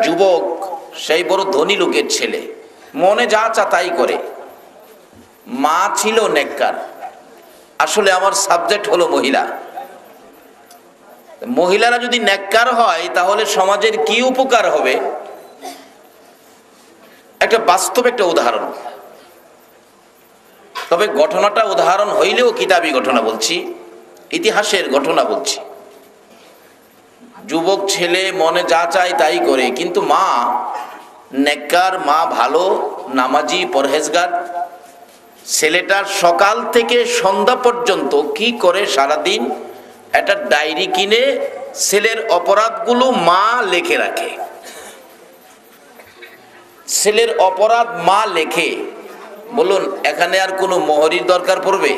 যুবক, সেই বড় ধনী লোকের ছেলে, মনে যা চা তাই করে। মা ছিল নেককার। আসলে আমার সাবজেক্ট হলো মহিলা। মহিলারা যদি নেককার হয় তাহলে সমাজের কি উপকার হবে, একটা বাস্তব একটা উদাহরণ। তবে ঘটনাটা উদাহরণ হইলেও কিতাবি ঘটনা বলছি, ইতিহাসের ঘটনা বলছি। যুবক ছেলে মনে যা চায় তাই করে, কিন্তু মা নেককার, মা ভালো নামাজি পরহেজগার। ছেলেটার সকাল থেকে সন্ধ্যা পর্যন্ত কি করে সারাদিন, একটা ডায়েরি কিনে ছেলের অপরাধগুলো মা লিখে রাখে। ছেলের অপরাধ মা লেখে। বলুন, এখানে আর কোনো মোহরির দরকার পড়বে?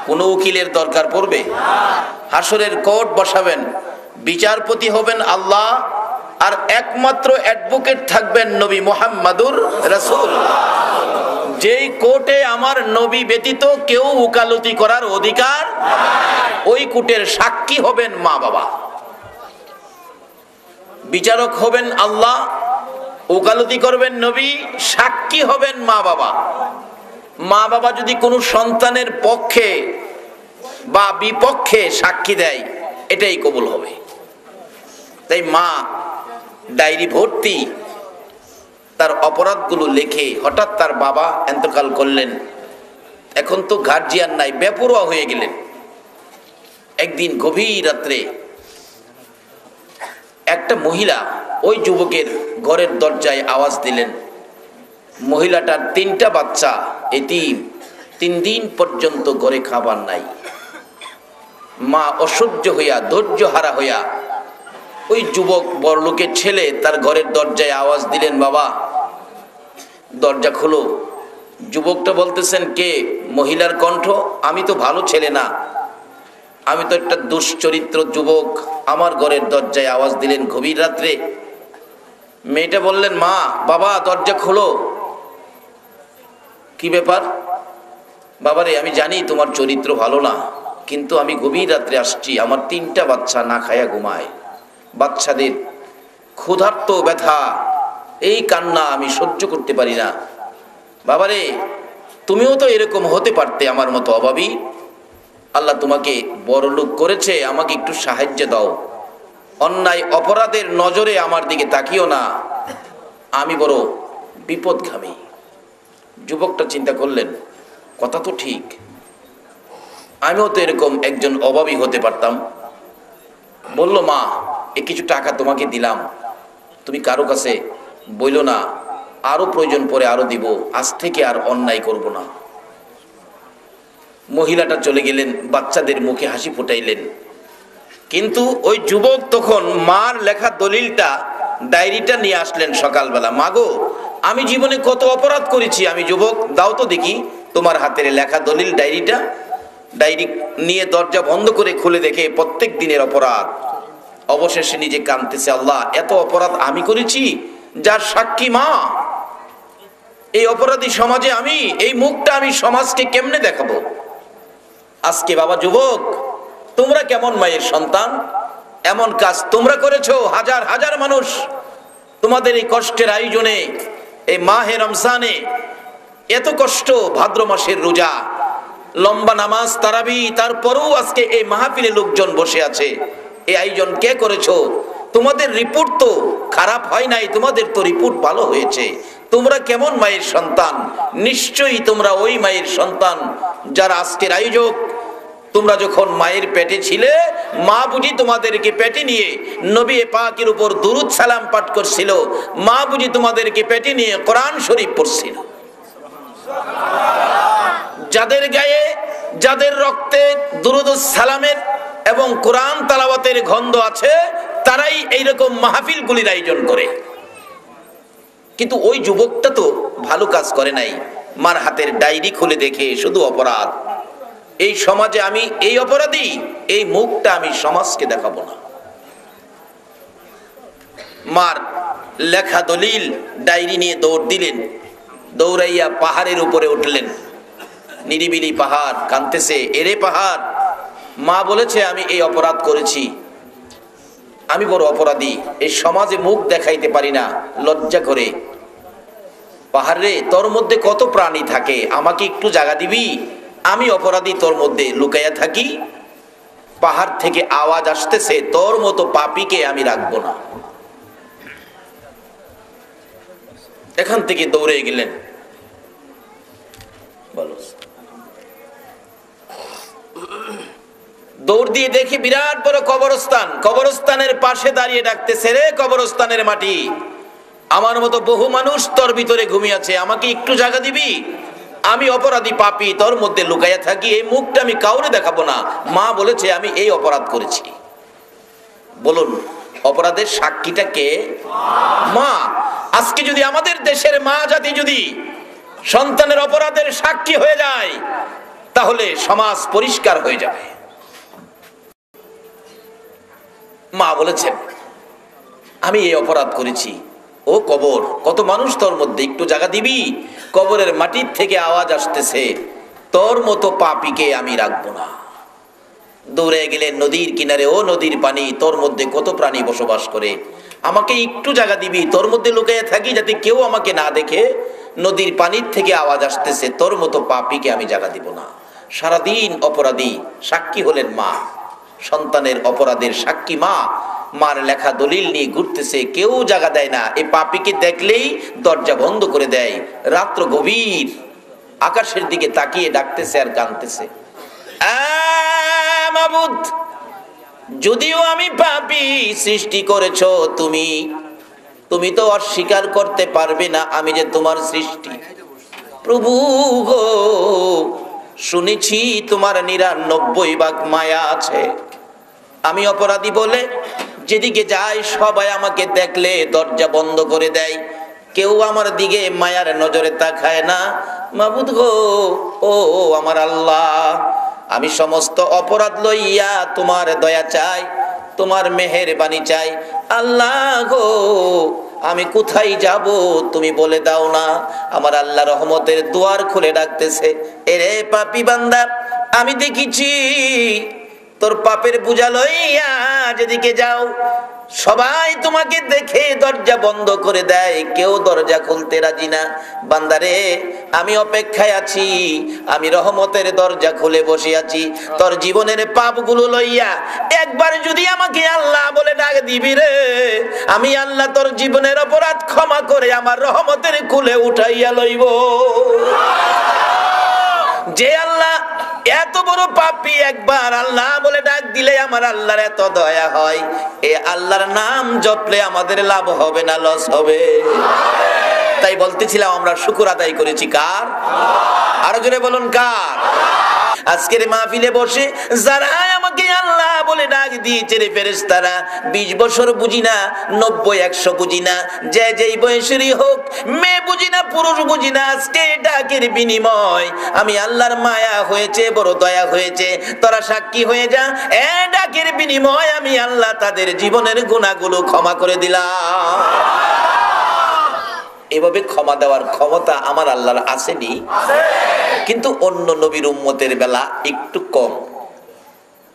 কোনো উকিলের দরকার পড়বে? হাসরের কোর্ট বসাবেন, বিচারপতি হবেন আল্লাহ, আর একমাত্র অ্যাডভোকেট থাকবেন নবী মুহাম্মাদুর রাসূল। যেই কোর্টে আমার নবী ব্যতীত কেউ উকালতি করার অধিকার, ওই কোর্টের সাক্ষী হবেন মা বাবা। বিচারক হবেন আল্লাহ, উকালতি করবেন নবী, সাক্ষী হবেন মা বাবা। মা বাবা যদি কোনো সন্তানের পক্ষে বা বিপক্ষে সাক্ষী দেয়, এটাই কবুল হবে। তাই মা ডায়েরি ভর্তি তার অপরাধগুলো লেখে। হঠাৎ তার বাবা ইন্তেকাল করলেন। এখন তো গার্জিয়ান নাই, বেপরোয়া হয়ে গেলেন। একদিন গভীর রাত্রে একটা মহিলা ওই যুবকের ঘরের দরজায় আওয়াজ দিলেন। মহিলাটার 3টা বাচ্চা এতিম, 3 দিন পর্যন্ত ঘরে খাবার নাই। মা অসহ্য হইয়া, ধৈর্য হারা হইয়া, ওই যুবক বড়লোকের ছেলে তার ঘরের দরজায় আওয়াজ দিলেন, বাবা দরজা খোলো। যুবকটা বলতেছেন, কে? মহিলার কণ্ঠ, আমি তো ভালো ছেলে না, আমি তো একটা দুশ্চরিত্র যুবক, আমার ঘরের দরজায় আওয়াজ দিলেন গভীর রাত্রে। মেয়েটা বললেন, মা বাবা দরজা খোলো। কি ব্যাপার? বাবারে, আমি জানি তোমার চরিত্র ভালো না, কিন্তু আমি গভীর রাত্রে আসছি, আমার 3টা বাচ্চা না খায়া ঘুমায়। বাচ্চাদের ক্ষুধার্ত ব্যথা, এই কান্না আমি সহ্য করতে পারি না। বাবারে, তুমিও তো এরকম হতে পারতে আমার মতো অভাবী। আল্লাহ তোমাকে বড়লোক করেছে, আমাকে একটু সাহায্য দাও। অন্যায় অপরাধের নজরে আমার দিকে তাকিও না, আমি বড় বিপদগামী। যুবকটা চিন্তা করলেন, কথা তো ঠিক, আমিও তো এরকম একজন অভাবী হতে পারতাম। বলল, মা এ কিছু টাকা তোমাকে দিলাম, তুমি কারো কাছে বইলো না, আরো প্রয়োজন পরে আরো দিব, আজ থেকে আর অন্যায় করব না। মহিলাটা চলে গেলেন, বাচ্চাদের মুখে হাসি ফুটাইলেন। কিন্তু ওই যুবক তখন মার লেখা দলিলটা, ডায়েরিটা নিয়ে আসলেন সকালবেলা। মাগো, আমি জীবনে কত অপরাধ করেছি আমি যুবক, দাও তো দেখি তোমার হাতের লেখা দলিল ডায়েরিটা। ডায়েরি নিয়ে দরজা বন্ধ করে খুলে দেখে প্রত্যেক দিনের অপরাধ। অবশেষে নিজে কাঁদতেছে, আল্লাহ এত অপরাধ আমি করেছি, যার সাক্ষী মা। এই অপরাধী সমাজে আমি, এই মুখটা আমি সমাজকে কেমনে দেখাবো? আজকে বাবা যুবক, তোমরা কেমন মায়ের সন্তান, এমন কাজ তোমরা করেছো। হাজার হাজার মানুষ তোমাদের এই কষ্টের আয়োজনে, এই মাহে রমজানে এত কষ্ট, ভাদ্র মাসের রোজা, লম্বা নামাজ তারাবি, তারপরেও আজকে এই মাহফিলে লোকজন বসে আছে। এই আয়োজন কে করেছো? তোমাদের রিপোর্ট তো খারাপ হয় নাই, তোমাদের তো রিপোর্ট ভালো হয়েছে। তোমরা কেমন মায়ের সন্তান? নিশ্চয়ই তোমরা ওই মায়ের সন্তান যারা আজকের আয়োজক। তোমরা যখন মায়ের পেটে ছিলে, মা বুঝি তোমাদেরকে পেটে নিয়ে নবী পাকের উপর দুরূদ সালাম পাঠ করছিল, মা বুঝি তোমাদেরকে পেটে নিয়ে কোরআন শরীফ পড়ছিল। যাদের গায়ে, যাদের রক্তে দুরূদ সালামের এবং কোরআন তেলাওয়াতের গন্ধ আছে, তারাই এইরকম মাহফিলগুলির আয়োজন করে। কিন্তু ওই যুবকটা তো ভালো কাজ করে নাই। মার হাতের ডায়েরি খুলে দেখে শুধু অপরাধ। এই সমাজে আমি এই অপরাধী, এই মুখটা আমি সমাজকে দেখাবো না। মার লেখা দলিল ডায়েরি নিয়ে দৌড় দিলেন, দৌড়াইয়া পাহাড়ের উপরে উঠলেন। নিরিবিলি পাহাড়, কাঁদতেছে, এরে পাহাড়, মা বলেছে আমি এই অপরাধ করেছি। আমি বড় অপরাধী, এই সমাজে মুখ দেখাইতে পারি না, লজ্জা করে। পাহাড়ে তোর মধ্যে কত প্রাণী থাকে, আমাকে একটু জায়গা দিবি, আমি অপরাধী তোর মধ্যে লুকাইয়া থাকি। পাহাড় থেকে আওয়াজ আসতেছে, তোর মতো পাপীকে আমি রাখবো না। এখান থেকে দৌড়ে গেলেন। বলো, দৌড় দিয়ে দেখি বিরাট বড় কবরস্থান। কবরস্থানের পাশে দাঁড়িয়ে ডাকতেছে, রে কবরস্থানের মাটি, আমার মতো বহু মানুষ তোর ভিতরে ঘুমিয়ে আছে, আমাকে একটু জায়গা দিবি, আমি অপরাধী পাপী তোর মধ্যে লুকাইয়া থাকি, এই মুখটা আমি কাউরে দেখাবো না। মা বলেছে আমি এই অপরাধ করেছি। বলুন, অপরাধের সাক্ষীটা কে? মা। আজকে যদি আমাদের দেশের মা জাতি যদি সন্তানের অপরাধের সাক্ষী হয়ে যায়, তাহলে সমাজ পরিষ্কার হয়ে যাবে। মা বলেছেন আমি এই অপরাধ করেছি। ও কবর, কত মানুষ তোর মধ্যে, একটু জায়গা দিবি, কবরের মাটির থেকে আওয়াজ আসতেছে, তোর মতো পাপীকে আমি রাখবো না। দৌড়ে গেলেন নদীর কিনারে, ও নদীর পানি, তোর মধ্যে কত প্রাণী বসবাস করে, আমাকে একটু জায়গা দিবি, তোর মধ্যে লুকিয়ে থাকি যাতে কেউ আমাকে না দেখে। নদীর পানির থেকে আওয়াজ আসতেছে, তোর মতো পাপীকে আমি জায়গা দিব না। সারাদিন অপরাধী, সাক্ষী হলেন মা, সন্তানের অপরাধের সাক্ষী মা। মার লেখা দলিল নিয়ে ঘুরতেছে, কেউ জায়গা দেয় না। এই পাপীকে দেখলেই দরজা বন্ধ করে দেয়। রাত্র গভীর, আকাশের দিকে তাকিয়ে ডাকতেছে আর কাঁদতেছে, মাবুদ, যদিও আমি পাপী, সৃষ্টি করেছো তুমি, তুমি তো অস্বীকার করতে পারবে না আমি যে তোমার সৃষ্টি। প্রভু গো, শুনেছি তোমার 99 ভাগ মায়া আছে। আমি অপরাধী বলে যেদিকে যাই সবাই আমাকে দেখলে দরজা বন্ধ করে দেয়, কেউ আমার দিকে মায়ার নজরে তাকায় না। মাবুদ গো, ও আমার আল্লাহ, আমি সমস্ত অপরাধ লইয়া তোমার দয়া চাই, তোমার মেহেরবানি চাই। আল্লাহ গো, আমি কোথায় যাব তুমি বলে দাও না। আমার আল্লাহ রহমতের দুয়ার খুলে ডাকতেছে, এরে পাপী বান্দা, আমি দেখেছি তোর পাপের বোঝা লইয়া যেদিকে যাও সবাই তোমাকে দেখে দরজা বন্ধ করে দেয়, কেউ দরজা খুলতে রাজি না। বান্দারে, আমি অপেক্ষায় আছি, আমি রহমতের দরজা খুলে বসে আছি, তোর জীবনের পাপগুলো লইয়া একবার যদি আমাকে আল্লাহ বলে ডাক দিবি রে, আমি আল্লাহ তোর জীবনের অপরাধ ক্ষমা করে আমার রহমতের কুলে উঠাইয়া লইব। যে আল্লাহ এত বড় পাপী একবার আল্লাহ বলে ডাক দিলে আমার আল্লাহর এত দয়া হয়, এ আল্লাহর নাম জপলে আমাদের লাভ হবে না লস হবে? তাই বলতেছিলাম আমরা শুকর আদায় করেছি কার? আরো জোরে বলুন কার? আজকের মাহফিলে বসে যারা আমাকে আল্লাহ বলে ডাক দিয়েছে রে ফেরেশতারা, 20 বছর বুঝি না, 90-100 বুঝি না, যে যেই বয়সেরই হোক, মেয়ে বুঝি না, পুরুষ বুঝি না, আজকে ডাকের বিনিময় আমি আল্লাহর মায়া হয়েছে, বড় দয়া হয়েছে, তোরা সাক্ষী হয়ে যা। এ ডাকের বিনিময় আমি আল্লাহ তাদের জীবনের গুনাহগুলো ক্ষমা করে দিলাম। এভাবে ক্ষমা দেওয়ার ক্ষমতা আমার আল্লাহর আসেনি, কিন্তু অন্য নবীর উম্মতের বেলা একটু কম,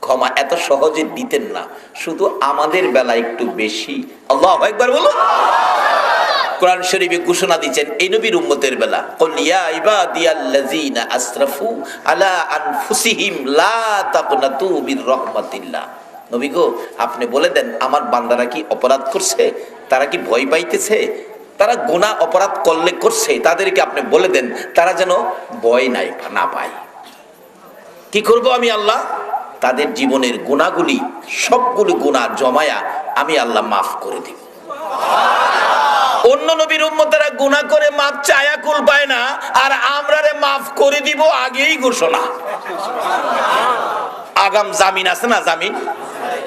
ক্ষমা এত সহজে দিতেন না, শুধু আমাদের বেলা একটু বেশি। আল্লাহু আকবার বলুন। কোরআন শরীফে ঘোষণা দিয়েছেন এই নবীর উম্মতের বেলা, কুল ইয়া ইবাদিয়াল্লাযিনা আসরাফু আলা আনফুসিহিম লা তাকনাতু মির রাহমাতিল্লাহ। নবী গো, আপনি বলে দেন আমার বান্দারা কি অপরাধ করছে, তারা কি ভয় পাইতেছে, তারা গুনাহ অপরাধ করলে করছে, তাদেরকে আপনি বলে দেন তারা যেন ভয় না পায়। কি করব আমি আল্লাহ? তাদের জীবনের গুনাহগুলি, সবগুলো গুনাহ জমায়া আমি আল্লাহ মাফ করে দিব। অন্য নবীর উম্মতেরা গুনাহ করে মাফ চায়া কুল পায় না, আর আমরা রে মাফ করে দিব আগেই ঘোষণা। আগাম জামিন আছে না, জামিন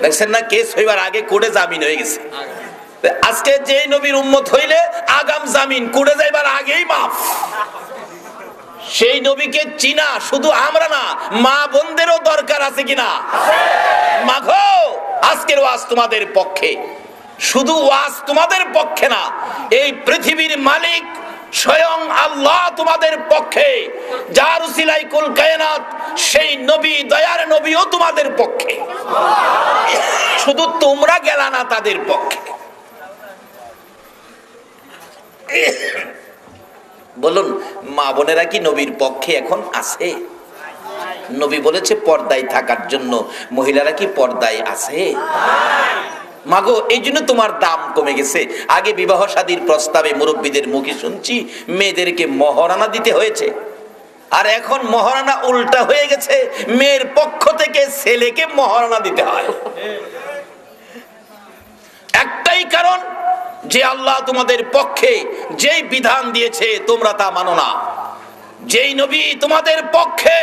দেখছেন না, কেস হইবার আগে কোর্টে জামিন হয়ে গেছে। আজকে যে নবীর উম্মত হইলে আগাম জামিন, কোর্টে যাইবার আগেই মাফ। সেই নবীকে চিনা শুধু আমরা না, মা বোনদেরও দরকার আছে কিনা? মাগো, আজকের ওয়াজ তোমাদের পক্ষে, শুধু ওয়াজ তোমাদের পক্ষে না, এই পৃথিবীর মালিক স্বয়ং আল্লাহ তোমাদের পক্ষে, যার উসিলায় কুল কায়নাত সেই নবী, দয়ার নবীও তোমাদের পক্ষে, শুধু তোমরা গেলা না তাদের পক্ষে। বলুন, মা বোনেরা কি নবীর পক্ষে এখন আছে? নবী বলেছে পর্দায় থাকার জন্য, মহিলারা কি পর্দায় আছে? মাগো, এই জন্য তোমার দাম কমে গেছে। আগে বিবাহ শাদীর প্রস্তাবে মুরব্বীদের মুখে শুনছি মেয়েদেরকে মহারানা দিতে হয়েছে, আর এখন মহারানা উল্টা হয়ে গেছে, মেয়ের পক্ষ থেকে ছেলেকে মহারানা দিতে হয়। একটাই কারণ, যে আল্লাহ তোমাদের পক্ষে যেই বিধান দিয়েছে তোমরা তা মানো না, যেই নবী তোমাদের পক্ষে,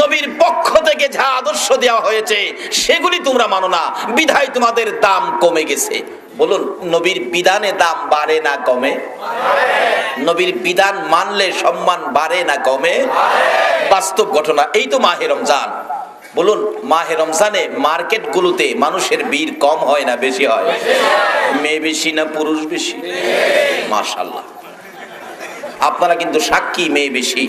নবীর পক্ষ থেকে যা আদর্শ দেওয়া হয়েছে সেগুলি তোমরা মানো না, বিধায় তোমাদের দাম কমে গেছে। বলুন, নবীর বিধানে দাম বাড়ে না কমে? নবীর বিধান মানলে সম্মান বাড়ে না কমে? বাস্তব ঘটনা। এই তো মাহে রমজান। বলুন, মাহে রমজানে মার্কেটগুলোতে মানুষের ভিড় কম হয় না বেশি হয়? মেয়ে বেশি না পুরুষ বেশি? মাশাআল্লাহ, আপনারা কিন্তু সাক্ষী, মেয়ে বেশি।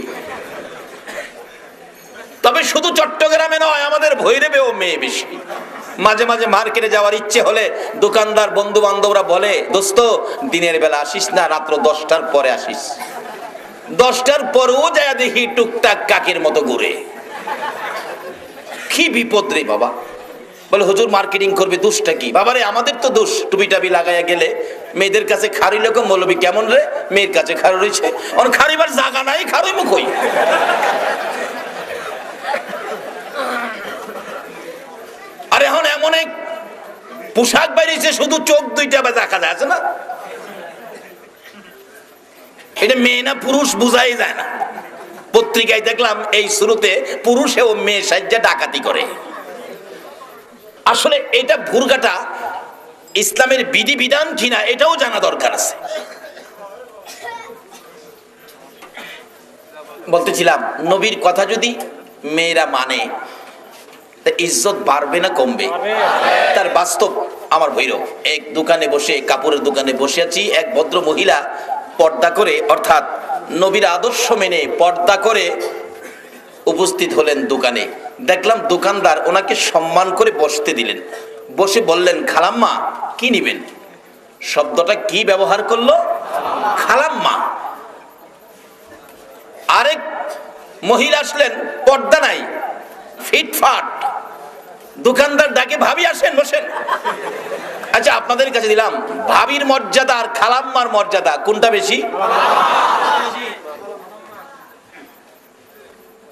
তবে শুধু চট্টগ্রামে নয়, আমাদের ভৈরবেও মেয়ে বেশি। মাঝে মাঝে মার্কেটে যাওয়ার ইচ্ছে হলে দোকানদার বন্ধু বান্ধবরা বলে, দোস্ত দিনের বেলা আসিস না, রাত্র 10টার পরে আসিস। 10টার পরেও যায় দেখি টুকটাক কাকের মতো ঘুরে। কি বিপদ রে বাবা। বলে, হুজুর মার্কেটিং করবে, দোষটা কি? বাবারে, আমাদের তো দোষ। টুপি টাপি লাগাইয়া গেলে মেয়েদের কাছে খারি লোক, মৌলবি কেমন রে, মেয়ের কাছে খারো রয়েছে, খারিবার জায়গা নাই, খারোই মুখই। আর এখন এমন এক পোশাক বাইরেছে, শুধু চোখ দুইটা দেখা যায়, আছে না? এটা মেয়ে না পুরুষ বুঝাই যায় না। পত্রিকায় দেখলাম এই শুরুতে পুরুষে ও মেয়ে সাজ্জা ডাকাতি করে। আসলে এটা ভুরগাটা ইসলামের বিধি বিধান কিনা এটাও জানা দরকার আছে। বলতেছিলাম, নবীর কথা যদি মেয়েরা মানে তা ইজ্জত বাড়বে না কমবে? তার বাস্তব আমার ভৈরব। এক দোকানে বসে, কাপড়ের দোকানে বসে আছি, এক ভদ্র মহিলা পর্দা করে, অর্থাৎ নবীর আদর্শ মেনে পর্দা করে উপস্থিত হলেন দোকানে। দেখলাম দোকানদার ওনাকে সম্মান করে বসতে দিলেন। বসে বললেন, খালাম্মা কি নিবেন? শব্দটা কি ব্যবহার করলো? খালাম্মা। আরেক মহিলা আসলেন, পর্দা নাই, ফিটফাট। দোকানদার ডাকে, ভাবি আসেন, বসেন। আচ্ছা, আপনাদের কাছে দিলাম, ভাবির মর্যাদা আর খালাম্মার মর্যাদা কোনটা বেশি?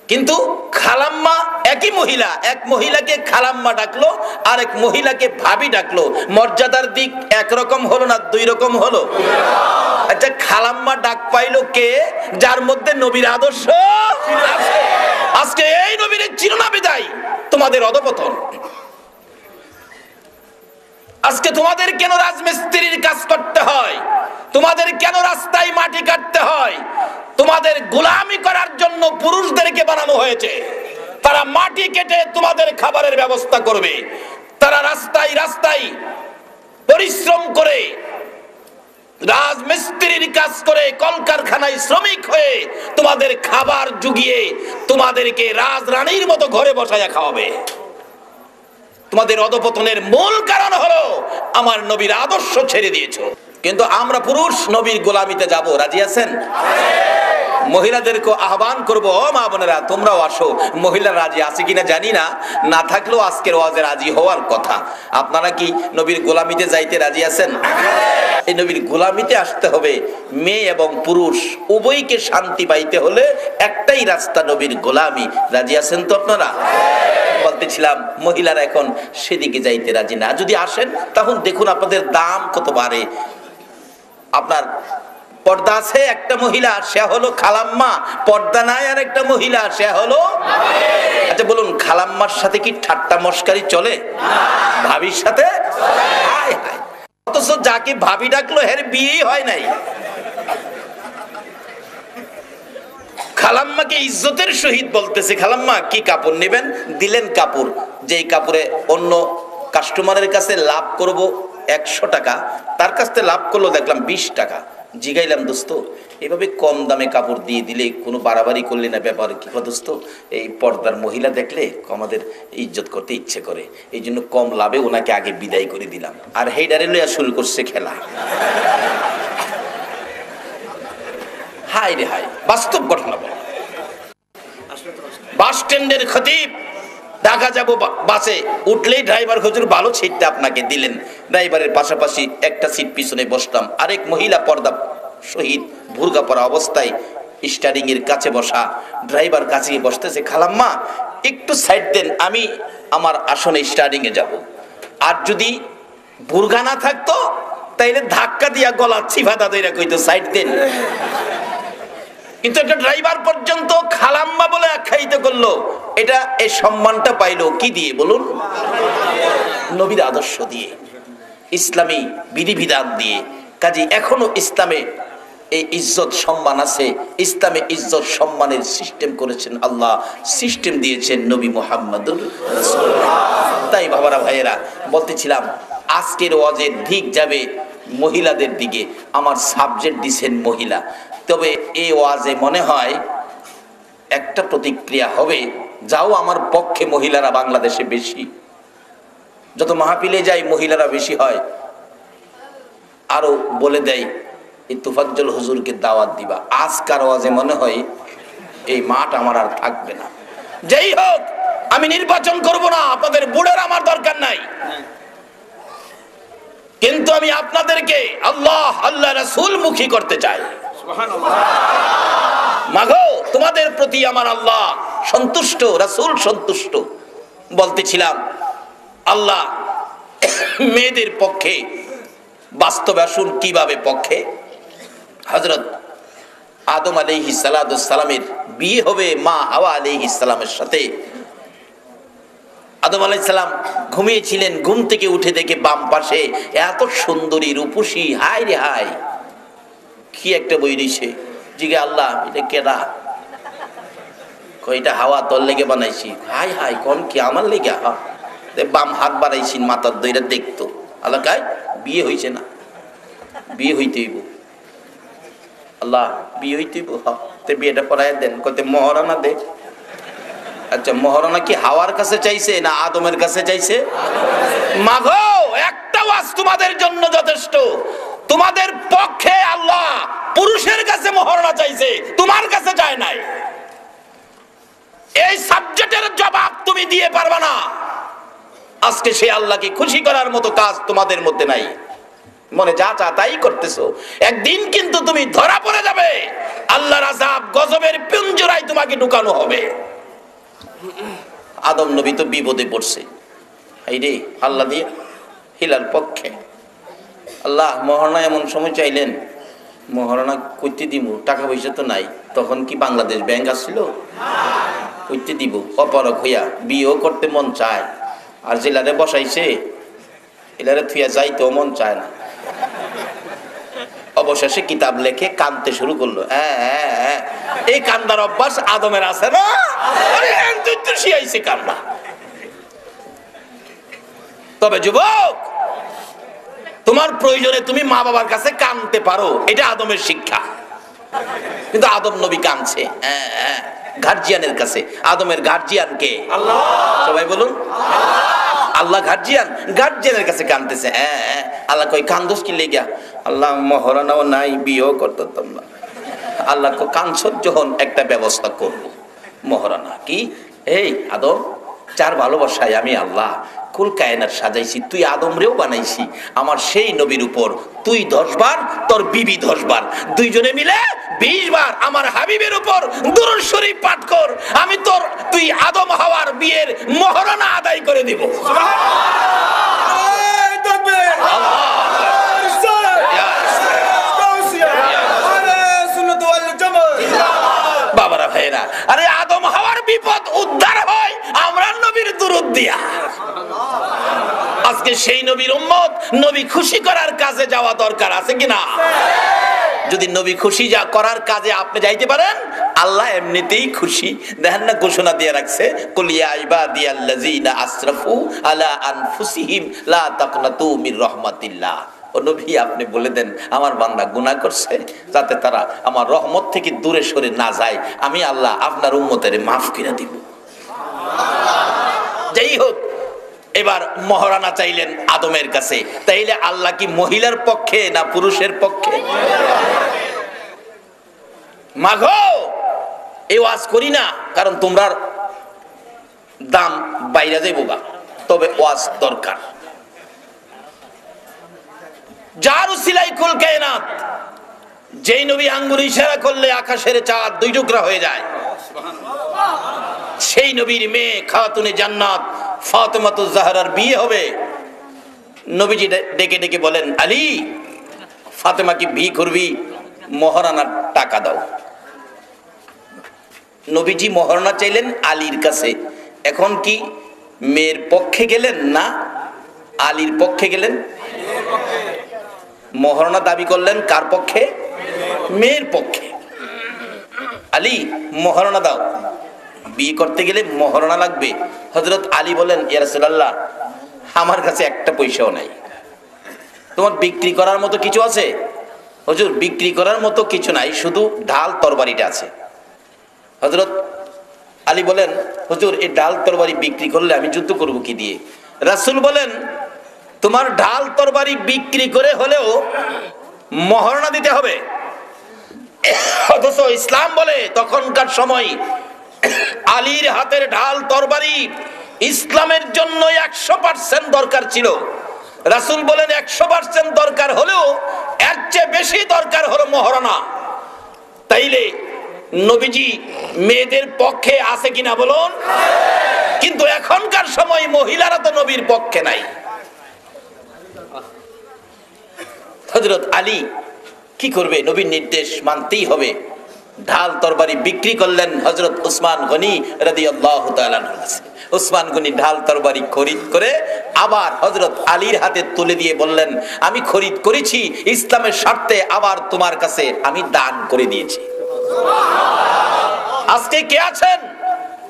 কিন্তু খালাম্মা একই মহিলা, এক মহিলাকে খালাম্মা ডাকলো, আর এক মহিলাকে ভাবি ডাকলো, মর্যাদার দিক একরকম হলো না দুই রকম হলো? আচ্ছা, খালাম্মা ডাক পাইলো কে? যার মধ্যে নবীর আদর্শ আছে। আজকে এই নবীর চিনো না বিদায় তোমাদের অধপতন। আজকে তোমাদের কেন রাজমিস্ত্রির কাজ করতে হয়? তোমাদের কেন রাস্তায় মাটি কাটতে হয়? তোমাদের গোলামি করার জন্য পুরুষদেরকে বানানো হয়েছে। তারা মাটি কেটে তোমাদের খাবারের ব্যবস্থা করবে। তারা রাস্তায় রাস্তায় পরিশ্রম করে, রাজমিস্ত্রির কাজ করে, কলকারখানায় শ্রমিক হয়ে তোমাদের খাবার জুগিয়ে তোমাদেরকে রাজরানীর মতো ঘরে বসায়া খাওয়াবে। তোমাদের অধপতনের মূল কারণ হলো আমার নবীর আদর্শ ছেড়ে দিয়েছো। কিন্তু আমরা পুরুষ নবীর গোলামিতে যাব, রাজি আছেন? মহিলাদেরকে আহ্বান করব, ও মা বোনেরা তোমরাও আসো। মহিলা রাজি আছে কিনা জানি না, না থাকলেও আজকের ওয়াজে রাজি হওয়ার কথা। আপনারা কি নবীর গোলামিতে যাইতে রাজি আছেন? এই নবীর গোলামিতে আসতে হবে। মেয়ে এবং পুরুষ উভয়কে শান্তি পাইতে হলে একটাই রাস্তা, নবীর গোলামি। রাজি আছেন তো আপনারা? বলতেছিলাম, মহিলারা এখন সেদিকে যাইতে রাজি না। যদি আসেন তখন দেখুন আপনাদের দাম কত বাড়ে। আপনার পর্দা আছে একটা মহিলা, সে হলো খালাম্মা। পর্দা নাই আর একটা মহিলা, সে হলো। আচ্ছা বলুন, খালাম্মার সাথে কি ঠাট্টা মস্কারি চলে? ভাবির সাথে? অথচ যাকে ভাবি ডাকলো এর বিয়েই হয় নাই। খালাম্মাকে ইজ্জতের সহিত বলতেছে, খালাম্মা কি কাপড় নেবেন? দিলেন কাপড়, যেই কাপড়ে অন্য কাস্টমারের কাছে লাভ করব 100 টাকা, তার কাছ থেকে লাভ করলো দেখলাম 20 টাকা। জিগাইলাম, দোস্ত এভাবে কম দামে কাপড় দিয়ে দিলে কোনো বাড়াবাড়ি করলে না ব্যাপার কি? দোস্ত এই পর্দার মহিলা দেখলে আমাদের ইজ্জত করতে ইচ্ছে করে, এই জন্য কম লাভে ওনাকে আগে বিদায় করে দিলাম। আর হেইডারে লইয়া শুরু করছে খেলা। হাই রে হাই, বাস্তব ঘটনা। বাস স্ট্যান্ডের খতিব, ঢাকা যাবো বাসে উঠলেই ড্রাইভার হুজুর ভালো সিটটা আপনাকে দিলেন। ড্রাইভারের পাশাপাশি একটা সিট পিছনে বসলাম, আরেক মহিলা পর্দা শহীদ বুরকা পরা অবস্থায় স্টারিং এর কাছে বসা। ড্রাইভার কাছে বসতেছে, খালাম্মা একটু সাইড দেন, আমি আমার আসনে স্টারিং এ যাব। আর যদি বুরকা না থাকতো তাইলে ধাক্কা দিয়া গলা চিফাতা দইরা কইতো সাইড দেন। কিন্তু একটা ড্রাইভার পর্যন্ত খালাম্মা বলে আখ্যায়িত করলো। এটা এই সম্মানটা পাইলো কি দিয়ে বলুন? নবীর আদর্শ দিয়ে, ইসলামী বিধিবিধান দিয়ে। কাজে এখনো ইসলামে এই ইজ্জত সম্মান আছে। ইসলামে ইজ্জত সম্মানের সিস্টেম করেছেন আল্লাহ, সিস্টেম দিয়েছেন নবী মুহাম্মদুর রাসূলুল্লাহ। তাই বাবারা ভাইয়েরা বলতেছিলাম, আজকের ওয়াজের দিক যাবে মহিলাদের দিকে। আমার সাবজেক্ট দিছেন মহিলা। তবে এই ওয়াজে মনে হয় একটা প্রতিক্রিয়া হবে, যাও আমার পক্ষে মহিলারা বাংলাদেশে বেশি, যত মাহফিলে যাই মহিলারা বেশি হয়। আরো বলে দেয় এই তোফাজ্জল হুজুরকে দাওয়াত দিবা। আজকার ওয়াজে মনে হয় এই মাঠ আমার আর থাকবে না। যেই হোক, আমি নির্বাচন করব না, আপনাদের বুড়ের আমার দরকার নাই, কিন্তু আমি আপনাদেরকে আল্লাহ আল্লাহ রাসূল মুখী করতে চাই। মাগো, তোমাদের প্রতি আমার আল্লাহ সন্তুষ্ট, রাসূল সন্তুষ্ট। বলতেছিলাম আল্লাহ মেয়েদের পক্ষে বাস্তবে আসুন। কিভাবে পক্ষে? হযরত আদম আলাইহিস সালামের বিয়ে হবে মা হাওয়া আলাইহিস সালামের সাথে। আদম আলাইহিস সালাম ঘুমিয়েছিলেন, ঘুম থেকে উঠে দেখে বাম পাশে এত সুন্দরী রূপসী, হাই রে হাই, কি একটা বই দিছে। জিগে আল্লাহ এটা কেডা? কইটা হাওয়া তোর লেগে বানাইছি। হাই হাই, কোন কি আমার লেগে? বাম হাত বাড়াইছি মাথার দইরা দেখতো। আল্লাহ কয় বিয়ে হইছে না, বিয়ে হইতে হইব। আল্লাহ বিয়ে হইতে হইব, তে বিয়েটা পড়ায় দেন। কইতে মহারণা দে। আচ্ছা, মহারণা কি হাওয়ার কাছে চাইছে না আদমের কাছে চাইছে? মাগো, একটা ওয়াজ তোমাদের জন্য যথেষ্ট। তোমাদের পক্ষে আল্লাহ পুরুষের কাছে মহারণা চাইছে, তোমার কাছে চায় নাই। এই সাবজেক্টের জবাব তুমি দিয়ে পারবে না। আজকে সে আল্লাহকে খুশি করার মতো কাজ তোমাদের মধ্যে নাই। মনে যা চা তাই করতেছো। একদিন কিন্তু তুমি ধরা পড়ে যাবে। আল্লাহর আযাব গজবের পিঞ্জরায় তোমাকে ঢুকানো হবে। আদম নবী তো বিপদে পড়ছে। এই রে আল্লাহ দিয়ে হিলার পক্ষে। আল্লাহ মহারণা এমন সময় চাইলেন, মহারণা কইতে দিব, টাকা পয়সা তো নাই। তখন কি বাংলাদেশ ব্যাংক আসছিল? কইতে দিব। অপারক হইয়া বিয়েও করতে মন চায়, আর জেলারে বসাইছে এলারে থুয়া যাইতেও মন চায় না। অবশেষে কিতাব লেখে কাঁদতে শুরু করলো। এই কান্দার অভ্যাস আদমের আছে না? কান্না। তবে যুবক, তোমার প্রয়োজনে তুমি মা বাবার কাছে কাঁদতে পারো, এটা আদমের শিক্ষা। কিন্তু আদম নবী কাঁদছে গার্জিয়ানের কাছে। আদমের গার্জিয়ান কে? আল্লাহ। সবাই বলুন আল্লাহ গার্জিয়ান। গার্জিয়ানের কাছে কাঁদতেছে। আল্লাহ কই কান্দোস কি লেগা? আল্লাহ মহারণাও নাই, বিয়েও করতাম না। আল্লাহ কো কাঁদছ যখন একটা ব্যবস্থা করব। মহারণা কি? এই আদম, যার ভালোবাসায় আমি আল্লাহ কুল কায়নাত সাজাইছি, তুই আদম রেও বানাইছি আমার সেই নবীর উপর। তুই 10 বার, তোর বিবি 10 বার, দুইজনে মিলে 20 বার আমার হাবিবের উপর দুরূদ শরীফ পাঠ কর। আমি তোর, তুই আদম হাওয়ার বিয়ের মহারণা আদায় করে দিব। বাবারা ভাইরা, আরে আদম হাওয়ার বিপদ উদ্ধার হয় আমরা নবীর দুরূদ দিয়া। আজকে সেই নবীর উম্মত নবী খুশি করার কাজে যাওয়া দরকার আছে কিনা? যদি নবী খুশি যা করার কাজে আপনি যাইতে পারেন, আল্লাহ এমনিতেই খুশি। দেখেন না, ঘোষণা দিয়ে রাখছে, কুল ইয়া ইবাদিয়াল্লাযিনা আসরাফু আলা আনফুসিহিম লা তাকনাতু মির রাহমাতিল্লাহ। ও নবী আপনি বলে দেন আমার বান্দা গুনাহ করছে, যাতে তারা আমার রহমত থেকে দূরে সরে না যায়, আমি আল্লাহ আপনার উম্মতের মাফ করে দিব। যাই হোক, এবার মহারানা চাইলেন আদমের কাছে। তাইলে আল্লাহ কি মহিলার পক্ষে না পুরুষের পক্ষে? মাগো এই ওয়াজ করি না কারণ তোমরা দাম বাইরে যাইবো গা, তবে ওয়াজ দরকার। যার উসিলায় কুল কায়নাত, যেই নবী আঙ্গুল ইশারা করলে আকাশের চাঁদ দুই টুকরা হয়ে যায়, সেই নবীর মেয়ে খাতুনে জান্নাত ফাতেমাতুজ জাহরার বিয়ে হবে। নবীজি ডেকে ডেকে বলেন, আলী ফাতেমা কি বিয়ে করবি? মহারানার টাকা দাও। নবীজি মহারণা চাইলেন আলীর কাছে। এখন কি মেয়ের পক্ষে গেলেন না আলীর পক্ষে গেলেন? মহারণা দাবি করলেন কার পক্ষে? মেয়ের পক্ষে। আলী মহারণা দাও, বিয়ে করতে গেলে মহারণা লাগবে। হযরত আলী বলেন, ইয়া রাসূলুল্লাহ আমার কাছে একটা পয়সাও নাই, তোমার বিক্রি করার মতো কিছু আছে? হুজুর বিক্রি করার মতো কিছু নাই, শুধু ঢাল তরবারিটা আছে। হযরত আলী বলেন, হুজুর এই ঢাল তরবারি বিক্রি করলে আমি যুদ্ধ করব কি দিয়ে? রাসূল বলেন, তোমার ঢাল তরবারি বিক্রি করে হলেও মহারণা দিতে হবে। অথচ ইসলাম বলে তখনকার সময় আলীর হাতের ঢাল তরবারি ইসলামের জন্য 100% দরকার ছিল। রাসূল বলেন 100% দরকার হলেও এর চেয়ে বেশি দরকার হলো মহারণা। তাইলে নবীজি মেয়েদের পক্ষে আছে কিনা বলুন? কিন্তু এখনকার সময় মহিলারা তো নবীর পক্ষে নাই। হযরত আলী কি করবে? নবীর নির্দেশ মানতেই হবে। ঢাল তরবারি বিক্রি করলেন হযরত উসমান গনি রাদিয়াল্লাহু তাআলা আনহু। উসমান গনি ঢাল তরবারি খরিদ করে আবার হযরত আলীর হাতে তুলে দিয়ে বললেন, আমি খরিদ করেছি ইসলামের স্বার্থে, আবার তোমার কাছে আমি দান করে দিয়েছি। আজকে কে আছেন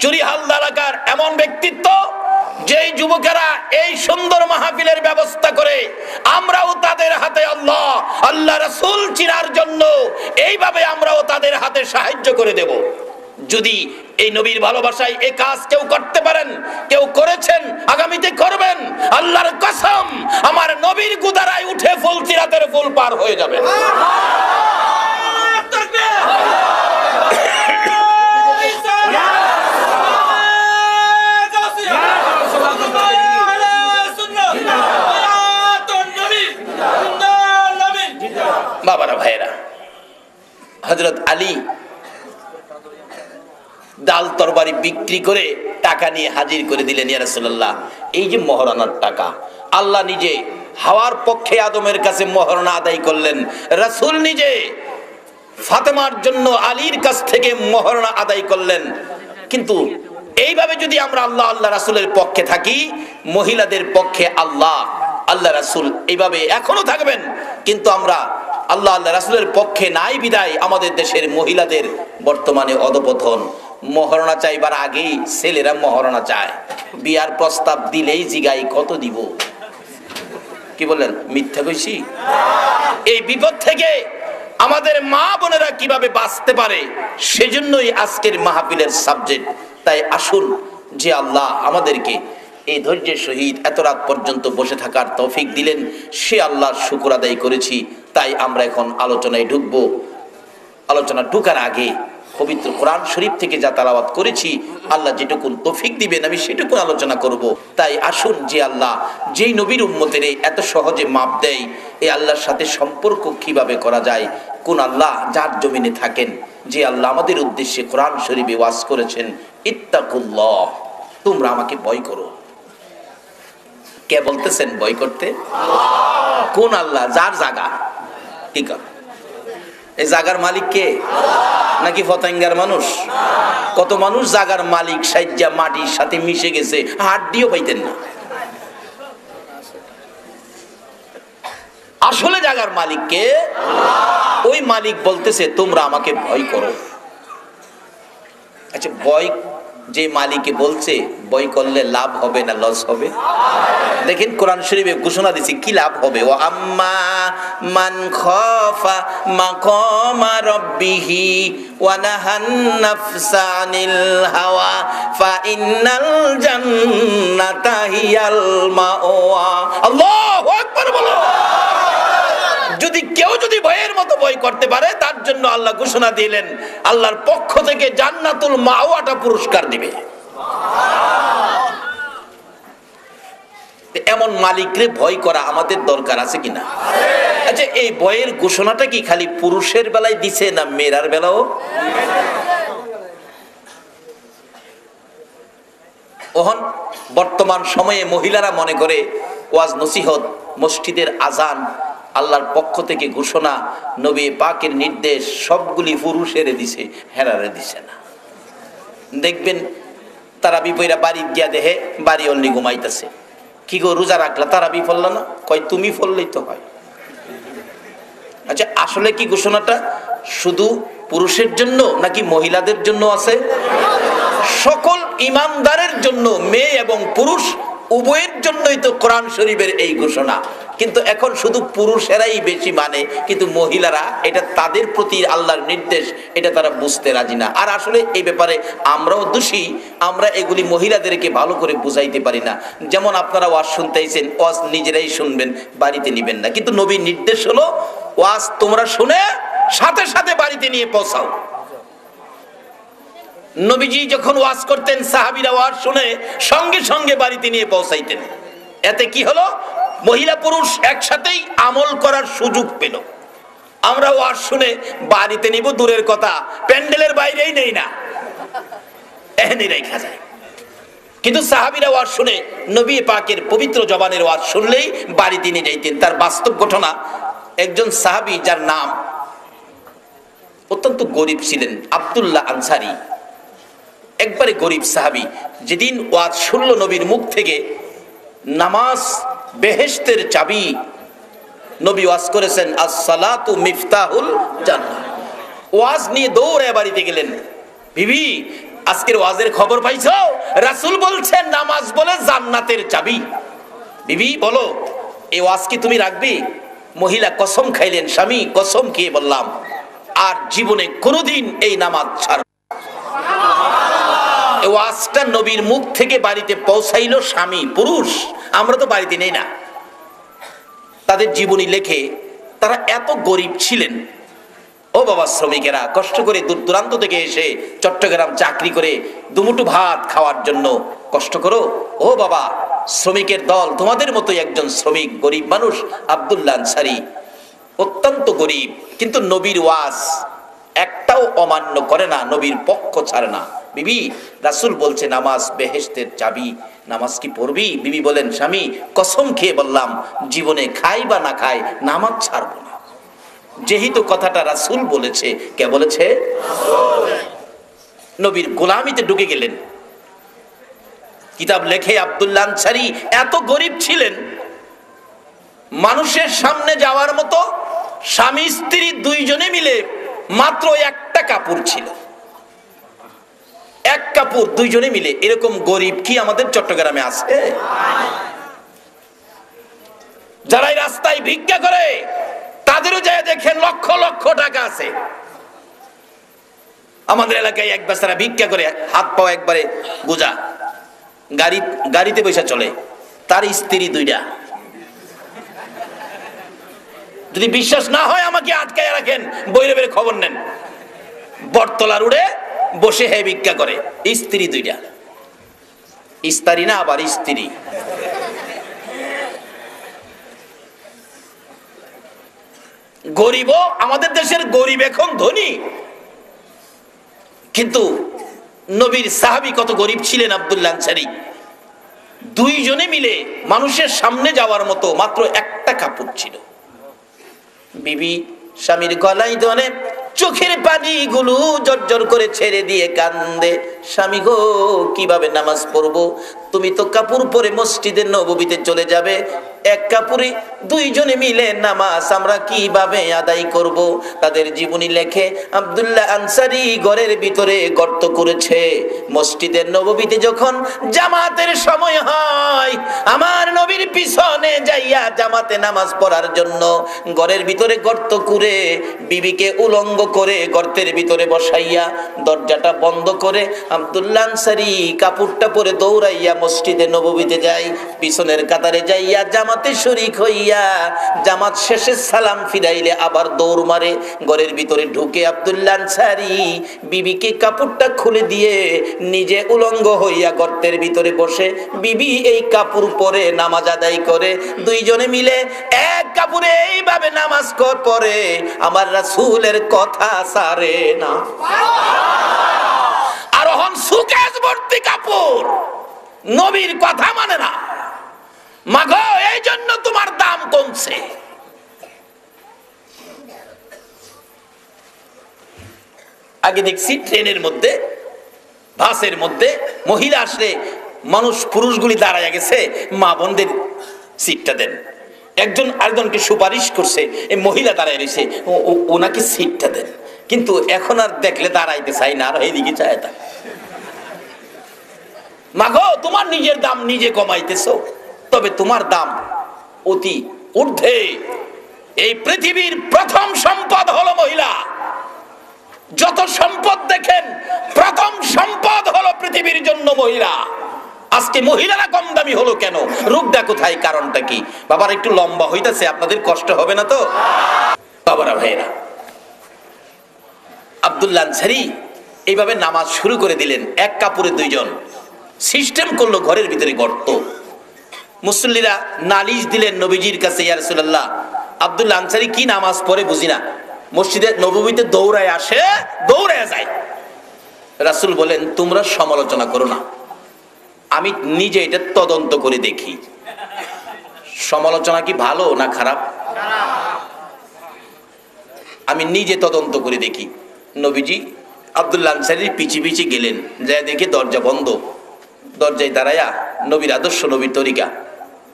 চুরি হালদা এলাকার এমন ব্যক্তিত্ব, যেই যুবকেরা এই সুন্দর মাহফিলের ব্যবস্থা করে আমরাও তাদের হাতে আল্লাহ আল্লাহ রাসূল চিনার জন্য এইভাবে আমরাও তাদের হাতে সাহায্য করে দেব। যদি এই নবীর ভালোবাসায় এই কাজ কেউ করতে পারেন, কেউ করেছেন, আগামীতে করবেন, আল্লাহর কসম আমার নবীর গুদারায় উঠে ফুল সিরাতের ফুল পার হয়ে যাবে। বাবারা ভাইরা, হযরত আলী ডাল তরবারি বিক্রি করে টাকা নিয়ে হাজির করে দিলেন, ইয়া রাসূলুল্লাহ এই যে মহারণার টাকা। আল্লাহ নিজে হাওয়ার পক্ষে আদমের কাছে মহারণা আদায় করলেন, রাসূল নিজে ফাতেমার জন্য আলীর কাছ থেকে মহারণা আদায় করলেন। কিন্তু এইভাবে যদি আমরা আল্লাহ আল্লাহ রাসূলের পক্ষে থাকি, মহিলাদের পক্ষে আল্লাহ আল্লাহ রাসূল এইভাবে এখনো থাকবেন। কিন্তু আমরা আল্লাহ আল্লাহ রাসূলের পক্ষে নাই বিদায় আমাদের দেশের মহিলাদের বর্তমানে অধপতন। মহারণা চাইবার আগেই ছেলেরা মহারণা চায়, বিয়ার প্রস্তাব দিলেই জিগাই কত দিব। কি বলেন, মিথ্যা কইছি? এই বিপদ থেকে আমাদের মা বোনেরা কিভাবে বাঁচতে পারে, সেজন্যই আজকের মাহফিলের সাবজেক্ট। তাই আসুন, যে আল্লাহ আমাদেরকে এই ধৈর্যের সহিত এত রাত পর্যন্ত বসে থাকার তৌফিক দিলেন, সে আল্লাহর শুকর আদায় করেছি। তাই আমরা এখন আলোচনায় ঢুকবো। আলোচনা ঢুকার আগে পবিত্র কোরআন শরীফ থেকে যা তেলাওয়াত করেছি, আল্লাহ যেটুকুন তৌফিক দিবেন আমি সেটুকুন আলোচনা করব। তাই আসুন, যে আল্লাহ যেই নবীর উম্মতের এত সহজে মাপ দেয়, এই আল্লাহর সাথে সম্পর্ক কিভাবে করা যায়, কোন আল্লাহ যার জমিনে থাকেন, যে আল্লাহ আমাদের উদ্দেশ্যে কোরআন শরীফে ওয়াজ করেছেন, ইত্তাকুল্লাহ, তোমরা আমাকে ভয় করো। কে বলতেছেন ভয় করতে? কোন আল্লাহ? যার জায়গা। ঠিক আছে, এই জায়গার মালিক কে? নাকি ফতাঙ্গার মানুষ? কত মানুষ জায়গার মালিক সাইজ্জা মাটির সাথে মিশে গেছে, হাড্ডিও পাইতেন না। আসলে জায়গার মালিক কে? ওই মালিক বলতেছে তোমরা আমাকে ভয় করো। আচ্ছা, ভয় যে মালিকে বলছে বই করলে লাভ হবে না লস হবে? দেখেন কোরআন শরীফে ঘোষণা দিচ্ছে কি লাভ হবে। ও আম্মা মান খাফা মাকামা রাব্বিহি ওয়া নাহান নাফসা আনিল হাওয়া ফা ইন্নাল জান্নাতা হিয়াল মাওয়া। আল্লাহু আকবার বলো। যদি কেউ যদি ভয়ের মতো ভয় করতে পারে তার জন্য আল্লাহ ঘোষণা দিলেন আল্লাহর পক্ষ থেকে জান্নাতুল মাওয়াটা পুরস্কার দিবে। এমন মালিকরে ভয় করা আমাদের দরকার আছে কিনা? আচ্ছা, এই ভয়ের ঘোষণাটা কি খালি পুরুষের বেলায় দিছে না মেয়ের বেলাও? ওহন বর্তমান সময়ে মহিলারা মনে করে ওয়াজ নসিহত, মসজিদের আজান, আল্লাহর পক্ষ থেকে ঘোষণা, নবী পাকের নির্দেশ সবগুলি পুরুষেরে দিছে, হেরারে দিছে না। দেখবেন তারা বিপরীরা বাড়ি গিয়া দেহে বাড়ি অন্যি ঘুমাইতেছে। কি গো রোজা রাখলা, তারা বি ফলল না? কয় তুমি ফললেই তো হয়। আচ্ছা, আসলে কি ঘোষণাটা শুধু পুরুষের জন্য নাকি মহিলাদের জন্য আছে? সকল ইমানদারের জন্য, মেয়ে এবং পুরুষ উভয়ের জন্যই তো কোরআন শরীফের এই ঘোষণা। কিন্তু এখন শুধু পুরুষেরাই বেশি মানে, কিন্তু মহিলারা এটা তাদের প্রতি আল্লাহর নির্দেশ এটা তারা বুঝতে রাজি না। আর আসলে এই ব্যাপারে আমরাও দোষী, আমরা এগুলি মহিলাদেরকে ভালো করে বুঝাইতে পারি না। যেমন আপনারা ওয়াজ শুনতেইছেন, ওয়াজ নিজেরাই শুনবেন, বাড়িতে নিবেন না। কিন্তু নবীর নির্দেশ হলো ওয়াজ তোমরা শুনে সাথে সাথে বাড়িতে নিয়ে পৌঁছাও। নবীজি যখন ওয়াজ করতেন সাহাবীরা ওয়াজ শুনে সঙ্গে সঙ্গে বাড়িতে নিয়ে পৌঁছাইতেন। এতে কি হলো? মহিলা পুরুষ একসাথেই আমল করার সুযোগ পেল। আমরা ওয়াজ শুনে বাড়িতে নিব দূরের কথা, প্যান্ডেলের বাইরেই নেই না, এখানেই রাখা যায়। কিন্তু সাহাবীরা ওয়াজ শুনে নবী পাকের পবিত্র জবানের ওয়াজ শুনলেই বাড়িতে নিয়ে যাইতেন। তার বাস্তব ঘটনা, একজন সাহাবী যার নাম অত্যন্ত গরিব ছিলেন, আব্দুল্লাহ আনসারী, একবারে গরিব সাহাবী। যেদিন ওয়াজ শুনল নবীর মুখ থেকে, নামাজ বেহেশতের চাবি, নবী ওয়াজ করেছেন আস-সালাতু মিফতাহুল জান্নাহ। ওয়াজ নিয়ে দৌড়ে বাড়িতে গেলেন। বিবি, আজকের ওয়াজের খবর পাইছো? রাসূল বলছেন নামাজ বলে জান্নাতের চাবি। বিবি বলো, এই ওয়াজ কি তুমি রাখবে? মহিলা কসম খাইলেন, স্বামী কসম খেয়ে বললাম আর জীবনে কোনোদিন এই নামাজ ছাড়ব। ওয়াজটা নবীর মুখ থেকে বাড়িতে পৌঁছাইলো স্বামী পুরুষ, আমরা তো বাড়িতে নেই না। তাদের জীবনী লেখে তারা এত গরিব ছিলেন। ও বাবা, শ্রমিকেরা কষ্ট করে দূর দূরান্ত থেকে এসে চট্টগ্রাম চাকরি করে দুমুঠো ভাত খাওয়ার জন্য কষ্ট করো। ও বাবা, শ্রমিকের দল, তোমাদের মতোই একজন শ্রমিক, গরিব মানুষ আব্দুল্লাহ আনসারী, অত্যন্ত গরিব, কিন্তু নবীর ওয়াজ একটাও অমান্য করে না, নবীর পক্ষ ছাড়ে না। বিবি, রাসূল বলছে নামাজ বেহেশতের চাবি, নামাজ কি পড়বি? বিবি বলেন, স্বামী কসম খেয়ে বললাম জীবনে খাই বা না খাই নামাজ ছাড়বো না। যেহেতু কথাটা রাসূল বলেছে, কে বলেছে? নবীর গোলামিতে ঢুকে গেলেন। কিতাব লেখে আব্দুল্লাহ আনসারী এত গরিব ছিলেন, মানুষের সামনে যাওয়ার মতো স্বামী স্ত্রী দুইজনে মিলে মাত্র একটা কাপড় ছিল, এক কাপড় দুইজনে মিলে। এরকম গরিব কি আমাদের চট্টগ্রামে আছে? যারা রাস্তায় ভিক্ষা করে তাদেরও যায় দেখেন লক্ষ লক্ষ টাকা আছে। আমাদের এলাকায় এক বেচারা ভিক্ষা করে, হাত পাও একবারে গোজা, গাড়িতে পয়সা চলে, তার স্ত্রী দুইটা। যদি বিশ্বাস না হয় আমাকে আটকায় রাখেন, বৈরবের খবর নেন। বটতলা রোডে বসে হে ভিক্ষা করে, স্ত্রী দুইটা। স্ত্রী না, আবার স্ত্রী। গরিবও আমাদের দেশের গরিব এখন ধনী। কিন্তু নবীর সাহাবী কত গরিব ছিলেন আব্দুল্লাহ আনসারী। দুইজনে মিলে মানুষের সামনে যাওয়ার মতো মাত্র একটা কাপড় ছিল। বিবি স্বামীর গলায় ধরে চোখের পানিগুলো জর্জর করে ছেড়ে দিয়ে কান্দে, স্বামী গো কিভাবে নামাজ পড়বো? তুমি তো কাপড় পরে মসজিদের নববীতে চলে যাবে, এক কাপড়ে দুইজনে মিলে নামাজ আমরা কিভাবে আদায় করব। তাদের জীবনী লেখে আব্দুল্লাহ আনসারী ঘরের ভিতরে গর্ত করেছে। মসজিদের নববীতে যখন জামাতের সময় হয়, আমার নবীর পিছনে যাইয়া জামাতে নামাজ পড়ার জন্য ঘরের ভিতরে গর্ত করে বিবিকে উলঙ্গ করে গর্তের ভিতরে বসাইয়া দরজাটা বন্ধ করে আব্দুল্লাহ আনসারী কাপড়টা পরে দৌড়াইয়া মসজিদে নববীতে যায়। পিছনের কাতারে যাইয়া জামাতে শরীক হইয়া জামাত শেষে সালাম ফিরাইলে আবার দৌড় মারে। ঘরের ভিতরে ঢুকে আব্দুল্লাহ আনসারী বিবিকে কাপড়টা খুলে দিয়ে নিজে উলঙ্গ হইয়া গর্তের ভিতরে বসে বিবি এই কাপড় পরে নামাজ আদায় করে। দুইজনে মিলে এক কাপড়ে এইভাবে নামাজ পড়ে, আমার রাসূলের কথা সারে না। আর হন সুকেশ ভর্তি কাপড়, নবীর কথা মানে না। মাগো, এই জন্য তোমার দাম কমছে। আগে দেখছি ট্রেনের মধ্যে, বাসের মধ্যে মহিলা আসলে মানুষ পুরুষগুলি দাঁড়ায় গেছে, মা বোনদের সিটটা দেন। একজন আরেকজনকে সুপারিশ করছে, এই মহিলা দাঁড়ায় রয়েছে, ওনাকে সিটটা দেন। কিন্তু এখন আর দেখলে দাঁড়াইতে চাই না, আর এইদিকে চায় তা। মাগো, তোমার নিজের দাম নিজে কমাইতেছো, তবে তোমার দাম অতি ঊর্ধ্বে। এই পৃথিবীর প্রথম সম্পদ হলো মহিলা। যত সম্পদ দেখেন, প্রথম সম্পদ হলো পৃথিবীর জন্য মহিলা। আজকে মহিলারা কম দামি হলো কেন? রোগটা কোথায়? কারণটা কি? বাবার একটু লম্বা হইতাছে, আপনাদের কষ্ট হবে না তো? বাবারা ভাইরা, আব্দুল্লাহ আনসারী এইভাবে নামাজ শুরু করে দিলেন। এক কাপড়ে দুইজন, সিস্টেম করলো ঘরের ভিতরে গর্ত। মুসল্লিরা নালিশ দিলেন নবীজির কাছে, ইয়া রাসূলুল্লাহ, আব্দুল্লাহ আনসারী কি নামাজ পড়ে বুঝি না, মসজিদে নববীতে দৌড়ায় আসে, দৌড়ায় যায়। রাসূল বলেন, তোমরা সমালোচনা করো না, আমি নিজে এটা তদন্ত করে দেখি সমালোচনা কি ভালো না খারাপ। আমি নিজে তদন্ত করে দেখি। নবীজি আব্দুল্লাহ আনসারীর পিছে পিছে গেলেন, যায় দেখে দরজা বন্ধ। দরজায় দাঁড়ায়া নবীর আদর্শ, নবীর তরিকা,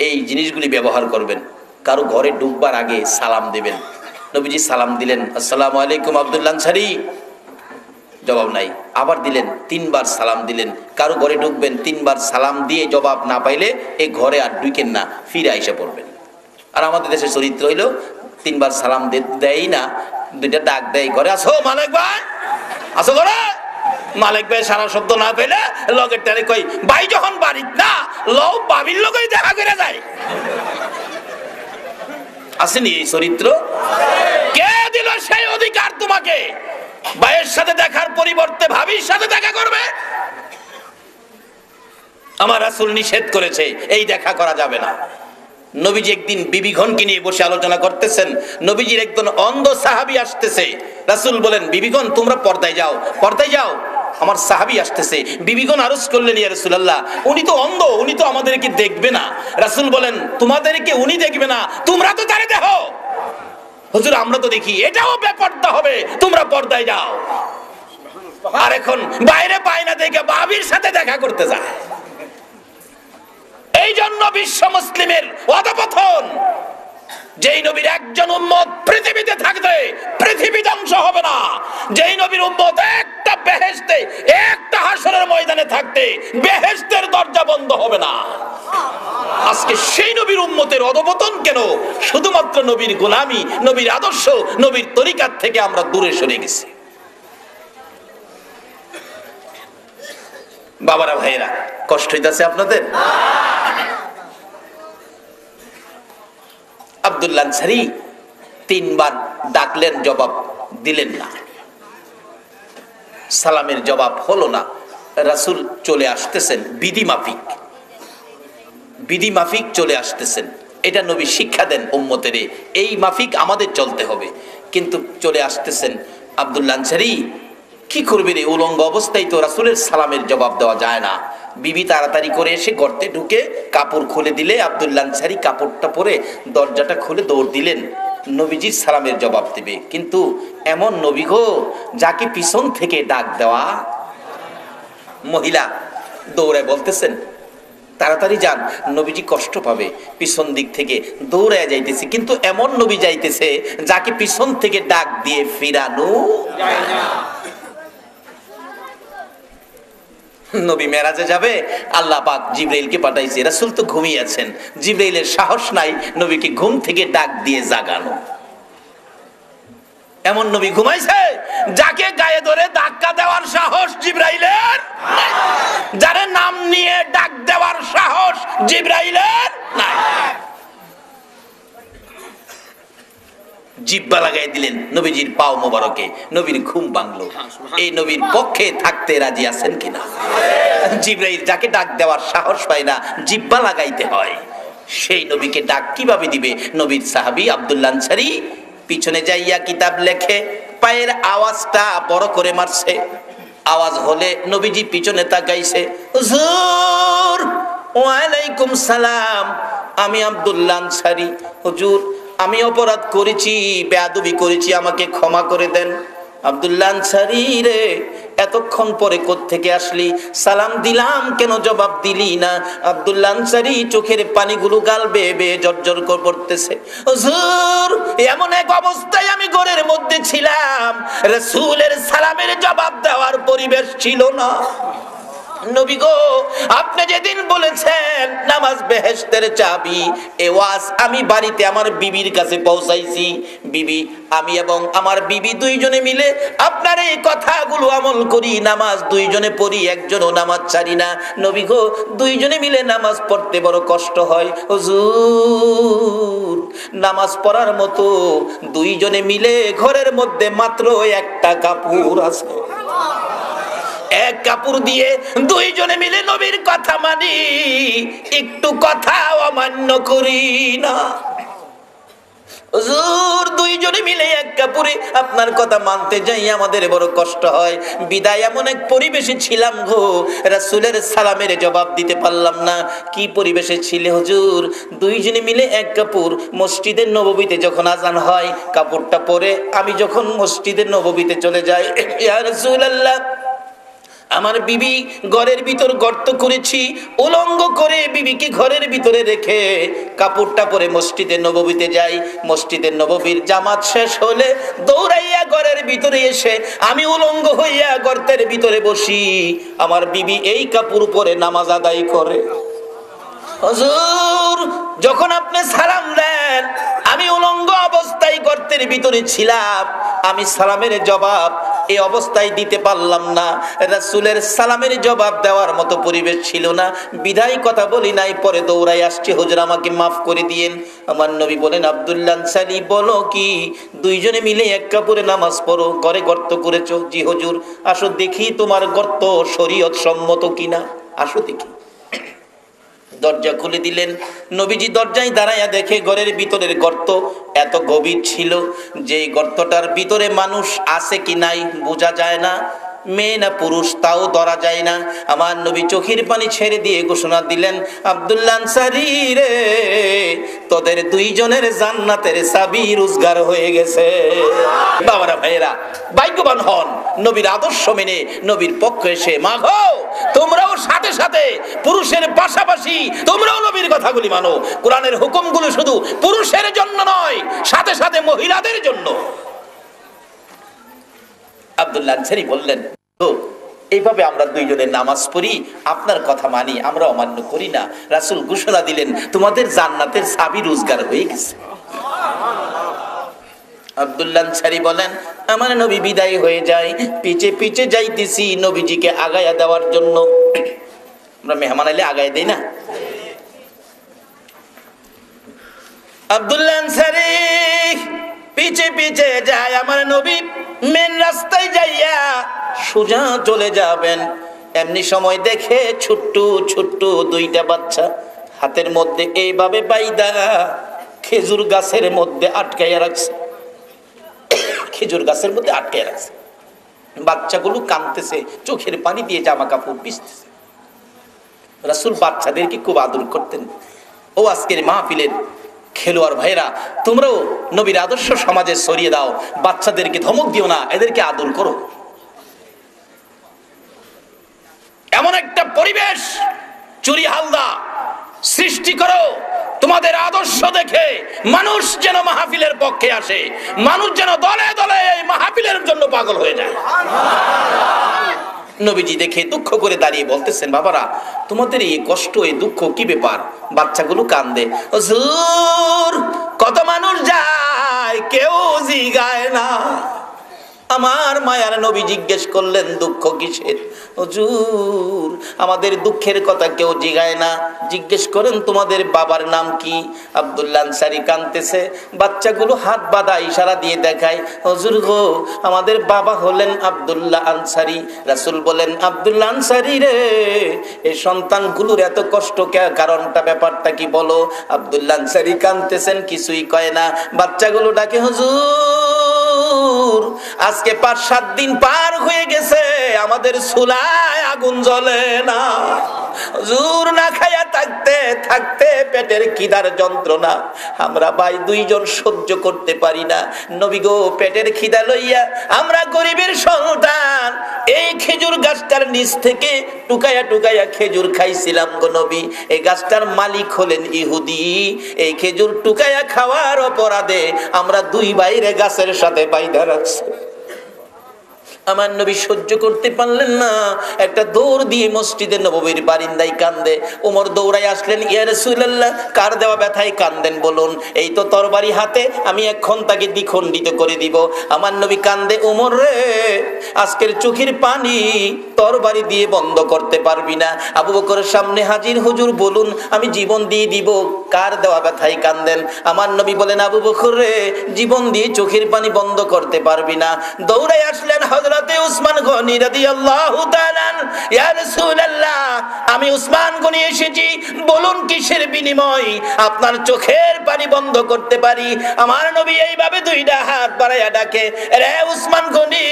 এই জিনিসগুলি ব্যবহার করবেন। কারো ঘরে ঢুকবার আগে সালাম দেবেন। নবীজি সালাম দিলেন, আসসালামু আলাইকুম আব্দুল্লাহ আনসারী, জবাব নাই। আবার দিলেন, তিনবার সালাম দিলেন। কারো ঘরে ঢুকবেন, তিনবার সালাম দিয়ে জবাব না পাইলে এই ঘরে আর ঢুকেন না, ফিরে আইসা পড়বেন। আর আমাদের দেশের চরিত্র হইল তিনবার সালাম দেয় না, দুইটা ডাক দেয়, ঘরে আসো মালিক ভাই, আসো ঘরে। মালিক ভাই সারা শব্দ না পেলে লগের টানে কই, ভাই যখন বাড়িত না লও বাবির লগেই দেখা করে যায়। আসেনি এই চরিত্র? কে দিল সেই অধিকার তোমাকে ভাইয়ের সাথে দেখার পরিবর্তে ভাবির সাথে দেখা করবে? আমার রাসূল নিষেধ করেছে, এই দেখা করা যাবে না। নবীজি একদিন বিবিগণকে নিয়ে বসে আলোচনা করতেছেন। নবীজির একজন অন্ধ সাহাবী আসতেছে। রাসূল বলেন, বিবিগণ তোমরা পর্দায় যাও, পর্দায় যাও, আমার সাহাবী আসতেছে। বিবিগণ আরজ করলেন, ইয়া রাসূলুল্লাহ, উনি তো অন্ধ, উনি তো আমাদেরকে দেখবে না। রাসূল বলেন, তোমাদেরকে উনি দেখবে না, তোমরা তো তারে দেখো। হুজুর আমরা তো দেখি, এটাও বেপর্দা হবে, তোমরা পর্দায় যাও। আর এখন বাইরে পায় না দেখে বাবির সাথে দেখা করতে যায়। এই জন্য বিশ্ব মুসলিমের অধঃপতন। যেই নবীর একজন উম্মত পৃথিবীতে থাকবে, পৃথিবী ধ্বংস হবে না। যেই নবীর উম্মত একটা বেহেশতে, একটা হাসরের ময়দানে থাকতে, বেহেশতের দরজা বন্ধ হবে না। আজকে সেই নবীর উম্মতের অধঃপতন কেন? শুধুমাত্র নবীর গোলামি, নবীর আদর্শ, নবীর তরিকার থেকে আমরা দূরে সরে গেছি। বাবারা ভাইয়েরা, কষ্ট হইতাছে আপনাদের? আব্দুল্লাহ আনসারী তিনবার ডাকলেন, জবাব দিলেন না, সালামের জবাব হলো না। রাসূল চলে আসতেছেন বিধি মাফিক, বিধি মাফিক চলে আসতেছেন। এটা নবী শিক্ষা দেন উম্মতের, এই মাফিক আমাদের চলতে হবে। কিন্তু চলে আসতেছেন আব্দুল্লাহ আনসারী, কি করবে রে? উলঙ্গ অবস্থায় তো রাসূলের সালামের জবাব দেওয়া যায় না। বিবি তাড়াতাড়ি করে এসে গর্তে ঢুকে কাপড় খুলে দিলে আব্দুল্লাহ আনসারী কাপড়টা পরে দরজাটা খুলে দৌড় দিলেন, নবীজির সালামের জবাব দিবে। কিন্তু এমন নবী গো, যাকে পিছন থেকে ডাক দেওয়া। মহিলা দৌড়ে বলতেছেন, তাড়াতাড়ি যান, নবীজি কষ্ট পাবে। পিছন দিক থেকে দৌড়ায় যাইতেছে, কিন্তু এমন নবী যাইতেছে যাকে পিছন থেকে ডাক দিয়ে ফিরানো যায় না। নবী মেরাজে যাবে, আল্লাহ পাক জিবরাইলকে পাঠাইছে। রাসূল তো ঘুমিয়ে আছেন, জিবরাইলের সাহস নাই নবীকে ঘুম থেকে ডাক দিয়ে জাগানো। এমন নবী ঘুমাইছে যাকে গায়ে ধরে ধাক্কা দেওয়ার সাহস জিবরাইলের, যারে নাম নিয়ে ডাক দেওয়ার সাহস জিবরাইলের নাই। জিব্বা লাগাই দিলেন নবীজির পাও মোবারকে, নবীর ঘুম ভাঙলো। এই নবীর পক্ষে থাকতে রাজি আছেন কিনা? জিবরাইল যাকে ডাক দেওয়ার সাহস পায় না, জিব্বা লাগাইতে হয়। সেই নবীকে ডাক কিভাবে দিবে? নবীর সাহাবী আব্দুল্লাহ আনসারী পিছনে যাইয়া কিতাব লেখে, পায়ের আওয়াজটা বড় করে মারছে। আওয়াজ হলে নবীজি পিছনে তাকাইছে, হুজুর ওয়ালাইকুম সালাম, আমি আব্দুল্লাহ আনসারী। হুজুর আমি অপরাধ করেছি, বেয়াদবি করেছি, আমাকে ক্ষমা করে দেন। আব্দুল্লাহ আনসারী রে, এতক্ষণ পরে কোত্থেকে আসলি? সালাম দিলাম কেন জবাব দিলি না? আব্দুল্লাহ আনসারী চোখের পানিগুলো গাল বেয়ে বেয়ে জর্জর করে পড়তেছে। হুজুর এমন এক অবস্থায় আমি ঘরের মধ্যে ছিলাম, রাসূলের সালামের জবাব দেওয়ার পরিবেশ ছিল না। নবী গো, আপনি যেদিন বলেছেন নামাজ বেহেশতের চাবি, এ ওয়াজ আমি বাড়িতে আমার বিবির কাছে পৌঁছাইছি। বিবি, আমি এবং আমার বিবি দুইজনে মিলে আপনার এই কথাগুলো আমল করি। নামাজ দুইজনে পড়ি, একজনও নামাজ ছাড়ি না। নবী গো, দুইজনে মিলে নামাজ পড়তে বড় কষ্ট হয়। হুজুর নামাজ পড়ার মতো দুইজনে মিলে ঘরের মধ্যে মাত্র একটা কাপড় আছে, এক কাপড় দিয়ে দুইজনে মিলে নবীর কথা মানি, একটু কথা অমান্য করি না। হুজুর দুইজনে মিলে এক কাপড়ে আপনার কথা মানতে যাই আমাদের বড় কষ্ট হয়। বিদায় এমন এক পরিবেশে ছিলাম গো, রাসূলের সালামের জবাব দিতে পারলাম না। কি পরিবেশে ছিলে হুজুর? দুইজনে মিলে এক কাপড়। মসজিদের নববীতে যখন আজান হয়, কাপড়টা পরে আমি যখন মসজিদের নববীতে চলে যাই, ইয়া রাসূলুল্লাহ, আমার বিবি ঘরের ভিতর গর্ত করেছি, উলঙ্গ করে বিবিকে ঘরের ভিতরে রেখে কাপড়টা পরে মসজিদে নববীতে যাই। মসজিদের নববীর জামাত শেষ হলে দৌড়াইয়া ঘরের ভিতরে এসে আমি উলঙ্গ হইয়া গর্তের ভিতরে বসি, আমার বিবি এই কাপড় পরে নামাজ আদায় করে। হুজুর যখন আপনি সালাম দেন, আমি উলঙ্গ অবস্থায় গর্তের ভিতরে ছিলাম, আমি সালামের জবাব এই অবস্থায় দিতে পারলাম না। রাসূলের সালামের জবাব দেওয়ার মতো পরিবেশ ছিল না, বিধায় কথা বলি নাই। পরে দৌড়াই আসছে, হুজুর আমাকে মাফ করে দিয়েন। আমার নবী বলেন, আব্দুল্লাহ আনসারী বলো কি, দুইজনে মিলে এক কাপড়ে নামাজ পড়ো, ঘরে গর্ত করেছো? জি হুজুর। আসো দেখি তোমার গর্ত শরীয়ত সম্মত কিনা, আসো দেখি। দরজা খুলে দিলেন। নবীজি দরজায় দাঁড়াইয়া দেখে ঘরের ভিতরের গর্ত এত গভীর ছিল যে গর্তটার ভিতরে মানুষ আছে কি নাই বোঝা যায় না, মেয়ে না পুরুষ তাও ধরা যায় না। আমার নবী চোখের পানি ছেড়ে দিয়ে ঘোষণা দিলেন, আব্দুল্লাহ আনসারী রে, তোদের দুইজনের জান্নাতের চাবি রোজগার হয়ে গেছে। বাবারা ভাইয়েরা, ভাগ্যবান হন নবীর আদর্শ মেনে নবীর পক্ষে এসে। মাগো, তোমরাও সাথে সাথে পুরুষের পাশাপাশি তোমরাও নবীর কথাগুলি মানো। কোরআনের হুকুমগুলো শুধু পুরুষের জন্য নয়, সাথে সাথে মহিলাদের জন্য। আব্দুল্লাহ আনসারী বললেন, তো এইভাবে আমরা দুইজনে নামাজ পড়ি, আপনার কথা মানি, আমরা অমান্য করি না। রাসূল ঘোষণা দিলেন, তোমাদের জান্নাতের চাবি রোজগার হয়ে গেছে। আব্দুল্লাহ আনসারী বলেন, আমার নবী বিদায় হয়ে যায়, পিছে পিছে যাইতেছি নবীজিকে আগায়া দেওয়ার জন্য। আমরা মেহমান আইলে আগায় দেই না? আব্দুল্লাহ আনসারী পিছে পিছে যায়, আমার নবী মেন রাস্তায় যাইয়া সোজা চলে যাবেন। এমনি সময় দেখে ছোট্ট ছোট্ট দুইটা বাচ্চা হাতের মধ্যে এইভাবে বাইদা খেজুর গাছের মধ্যে আটকাইয়া রাখছে, খেজুর গাছের মধ্যে আটকাইয়া রাখছে। বাচ্চাগুলো কাঁদতেছে, চোখের পানি দিয়ে জামা কাপড় ভিজতেছে। রাসূল বাচ্চাদেরকে খুব আদর করতেন। ও আজকের মাহফিলের খেলোয়াড় ভাইরা, তোমরাও নবীর আদর্শ সমাজে ছড়িয়ে দাও। বাচ্চাদেরকে ধমক দিও না, এদেরকে আদর করো। এমন একটা পরিবেশ চুরি হালদা সৃষ্টি করো, তোমাদের আদর্শ দেখে মানুষ যেন মাহফিলের পক্ষে আসে, মানুষ যেন দলে দলে এই মাহফিলের জন্য পাগল হয়ে যায়। নবীজি দেখে দুঃখ করে দাঁড়িয়ে বলতেছেন, বাবারা তোমাদের এই কষ্ট এই দুঃখ কি ব্যাপার? বাচ্চাগুলো কান্দে, হুজুর কত মানুষ যায় কেউ জিগায় না। আমার মায়ার নবী জিজ্ঞেস করলেন, দুঃখ কিসের? হুজুর আমাদের দুঃখের কথা কেউ জিগায় না। জিজ্ঞেস করেন তোমাদের বাবার নাম কি? আব্দুল্লাহ আনসারী কাঁদতেছে, বাচ্চাগুলো হাত বাঁধা ইশারা দিয়ে দেখায়, হুজুর গো আমাদের বাবা হলেন আব্দুল্লাহ আনসারী। রাসূল বলেন, আব্দুল্লাহ আনসারী রে, এই সন্তানগুলোর এত কষ্ট কারণটা ব্যাপারটা কি বলো? আব্দুল্লাহ আনসারী কাঁদতেছেন, কিছুই কয় না। বাচ্চাগুলো ডাকে, হুজুর আজকে 5-7 দিন পার হয়ে গেছে, আমাদের চুলায় আগুন জ্বলে না। হুজুর না খাইয়া থাকতে থাকতে পেটের খিদার যন্ত্রণা আমরা ভাই 2 জন সহ্য করতে পারি না। নবী গো পেটের খিদা লইয়া আমরা গরিবের সন্তান এই খেজুর গাছটার নিচ থেকে টুকাইয়া টুকাইয়া খেজুর খাইছিলাম গো নবী। এই গাছটার মালিক হলেন ইহুদি, এই খেজুর টুকাইয়া খাওয়ার অপরাধে আমরা 2 ভাইরে গাছের সাথে বাইধা রাখছি। আমার নবী সহ্য করতে পারলেন না, একটা দৌড় দিয়ে মসজিদে নববীর বারিন্দায় কান্দে। ওমর দৌড়াই আসলেন, ইয়া রাসূলুল্লাহ কার দেওয়া ব্যথায় কান্দেন বলুন? এই তো তরবারি হাতে, আমি এখন তাকে দ্বিখণ্ডিত করে দিব। আমার নবী কান্দে, ওমর রে আজকের চোখের পানি তরবারি দিয়ে বন্ধ করতে পারবি না। আবু বকরের সামনে হাজির, হুজুর বলুন আমি জীবন দিয়ে দিব, কার দেওয়া ব্যথায় কান্দেন? আমার নবী বলেন, আবু বকর রে জীবন দিয়ে চোখের পানি বন্ধ করতে পারবি না। দৌড়াই আসলেন হযরত উসমান গনি রাদিয়াল্লাহু তাআলা, ইয়া রাসূলুল্লাহ আমি উসমান গনি এসেছি, বলুন কিসের বিনিময় আপনার চোখের পানি বন্ধ করতে পারি? আমার নবী এইভাবে 2টা হাত বাড়াইয়া ডাকে, রে উসমান গনি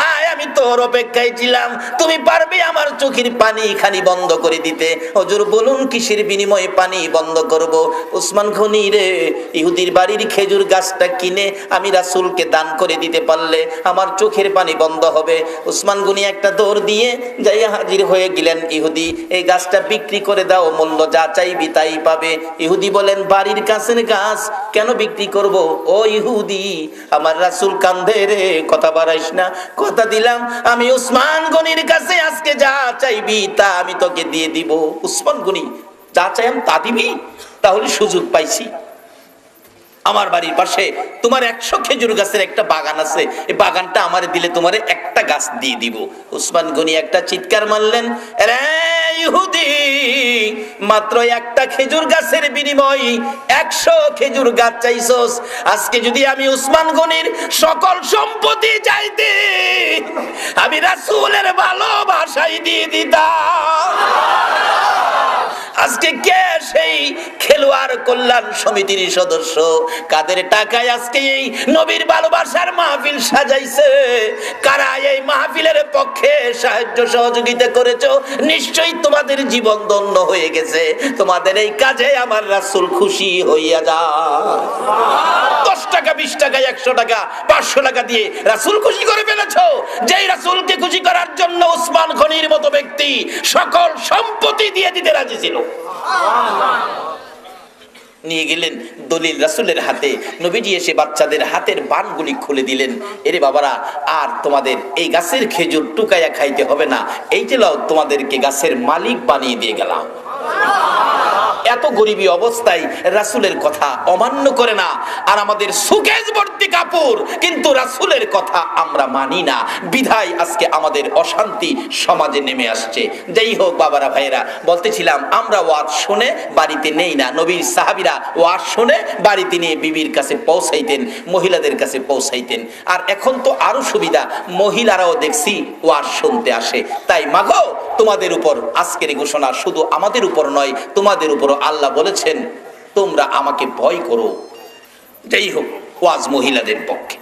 আয়, আমি তোর অপেক্ষায় ছিলাম, তুমি পারবে আমার চোখের পানি খানি বন্ধ করে দিতে? হুজুর বলুন কিসের বিনিময়ে পানি বন্ধ করব? উসমান গনি রে ইহুদির বাড়ির খেজুর গাছটা কিনে আমি রাসূলকে দান করে দিতে পারলে আমার চোখের পানি বন্ধ হবে। উসমান গনি একটা দৌড় দিয়ে যাইয়া হাজির হয়ে গেলেন, ইহুদি এই গাছটা বিক্রি করে দাও, মূল্য যা চাইবি তাই পাবে। ইহুদি বলেন, বাড়ির কাছের গাছ কেন বিক্রি করব? ও ইহুদি আমার রাসূল কান্দে রে, কথা বাড়াইস না, কথা দিলাম আমি উসমান গনির কাছে আজকে যা চাইবি তা আমি তোকে দিয়ে দিব। উসমান গনি যা চাইম তা দিবি? তাহলে সুযোগ পাইছি, আমার বাড়ির পাশে তোমার 100 খেজুর গাছের একটা বাগান আছে, এই বাগানটা আমারে দিলে তোমারে একটা গাছ দিয়ে দিব। উসমান গনি একটা চিৎকার মারলেন, রে ইহুদি মাত্র একটা খেজুর গাছের বিনিময়ে 100 খেজুর গাছ চাইছস? আজকে যদি আমি উসমান গনির সকল সম্পত্তি চাইতে আমি রাসূলের ভালোবাসাই দিয়ে দিতাম। আজকে কে সেই খেলোয়াড় কল্যাণ সমিতির সদস্য, কাদের টাকায় আজকে এই নবীর ভালোবাসার মাহফিল সাজাইছে? কারা এই মাহফিলের পক্ষে সাহায্য সহযোগিতা করেছো? নিশ্চয়ই তোমাদের জীবন ধন্য হয়ে গেছে, তোমাদের এই কাজে আমার রাসূল খুশি হইয়া যায়। 10 টাকা 20 টাকা 100 টাকা 500 টাকা দিয়ে রাসূল খুশি করে ফেলেছো। যেই রাসূলকে খুশি করার জন্য উসমান গনির মতো ব্যক্তি সকল সম্পত্তি দিয়ে দিতে রাজি ছিল। নিয়ে গেলেন দলিল রাসূলের হাতে। নবীজি এসে বাচ্চাদের হাতের বানগুলি খুলে দিলেন, এরে বাবারা আর তোমাদের এই গাছের খেজুর টুকাইয়া খাইতে হবে না, এই যে লাও তোমাদেরকে গাছের মালিক বানিয়ে দিয়ে গেলাম। এত গরিবী অবস্থায় রাসূলের কথা অমান্য করে না, আর আমাদের সুকেশ ভর্তি কাপড়, কিন্তু রাসূলের কথা আমরা মানি না, বিধায় আজকে আমাদের অশান্তি সমাজে নেমে আসছে। যাই হোক বাবারা ভাইয়েরা, বলতেছিলাম আমরা ওয়াজ শুনে বাড়িতে নেই না, নবীর সাহাবীরা ওয়াজ শুনে বাড়িতে নিয়ে বিবির কাছে পৌঁছাইতেন, মহিলাদের কাছে পৌঁছাইতেন। আর এখন তো আরো সুবিধা, মহিলারাও দেখছি ওয়াজ শুনতে আসে। তাই মাগো তোমাদের উপর আজকের ঘোষণা শুধু আমাদের উপর নয়, তোমাদের উপর আল্লাহ বলেছেন তোমরা আমাকে ভয় করো। যাই হোক ওয়াজ মহিলাদের পক্ষে,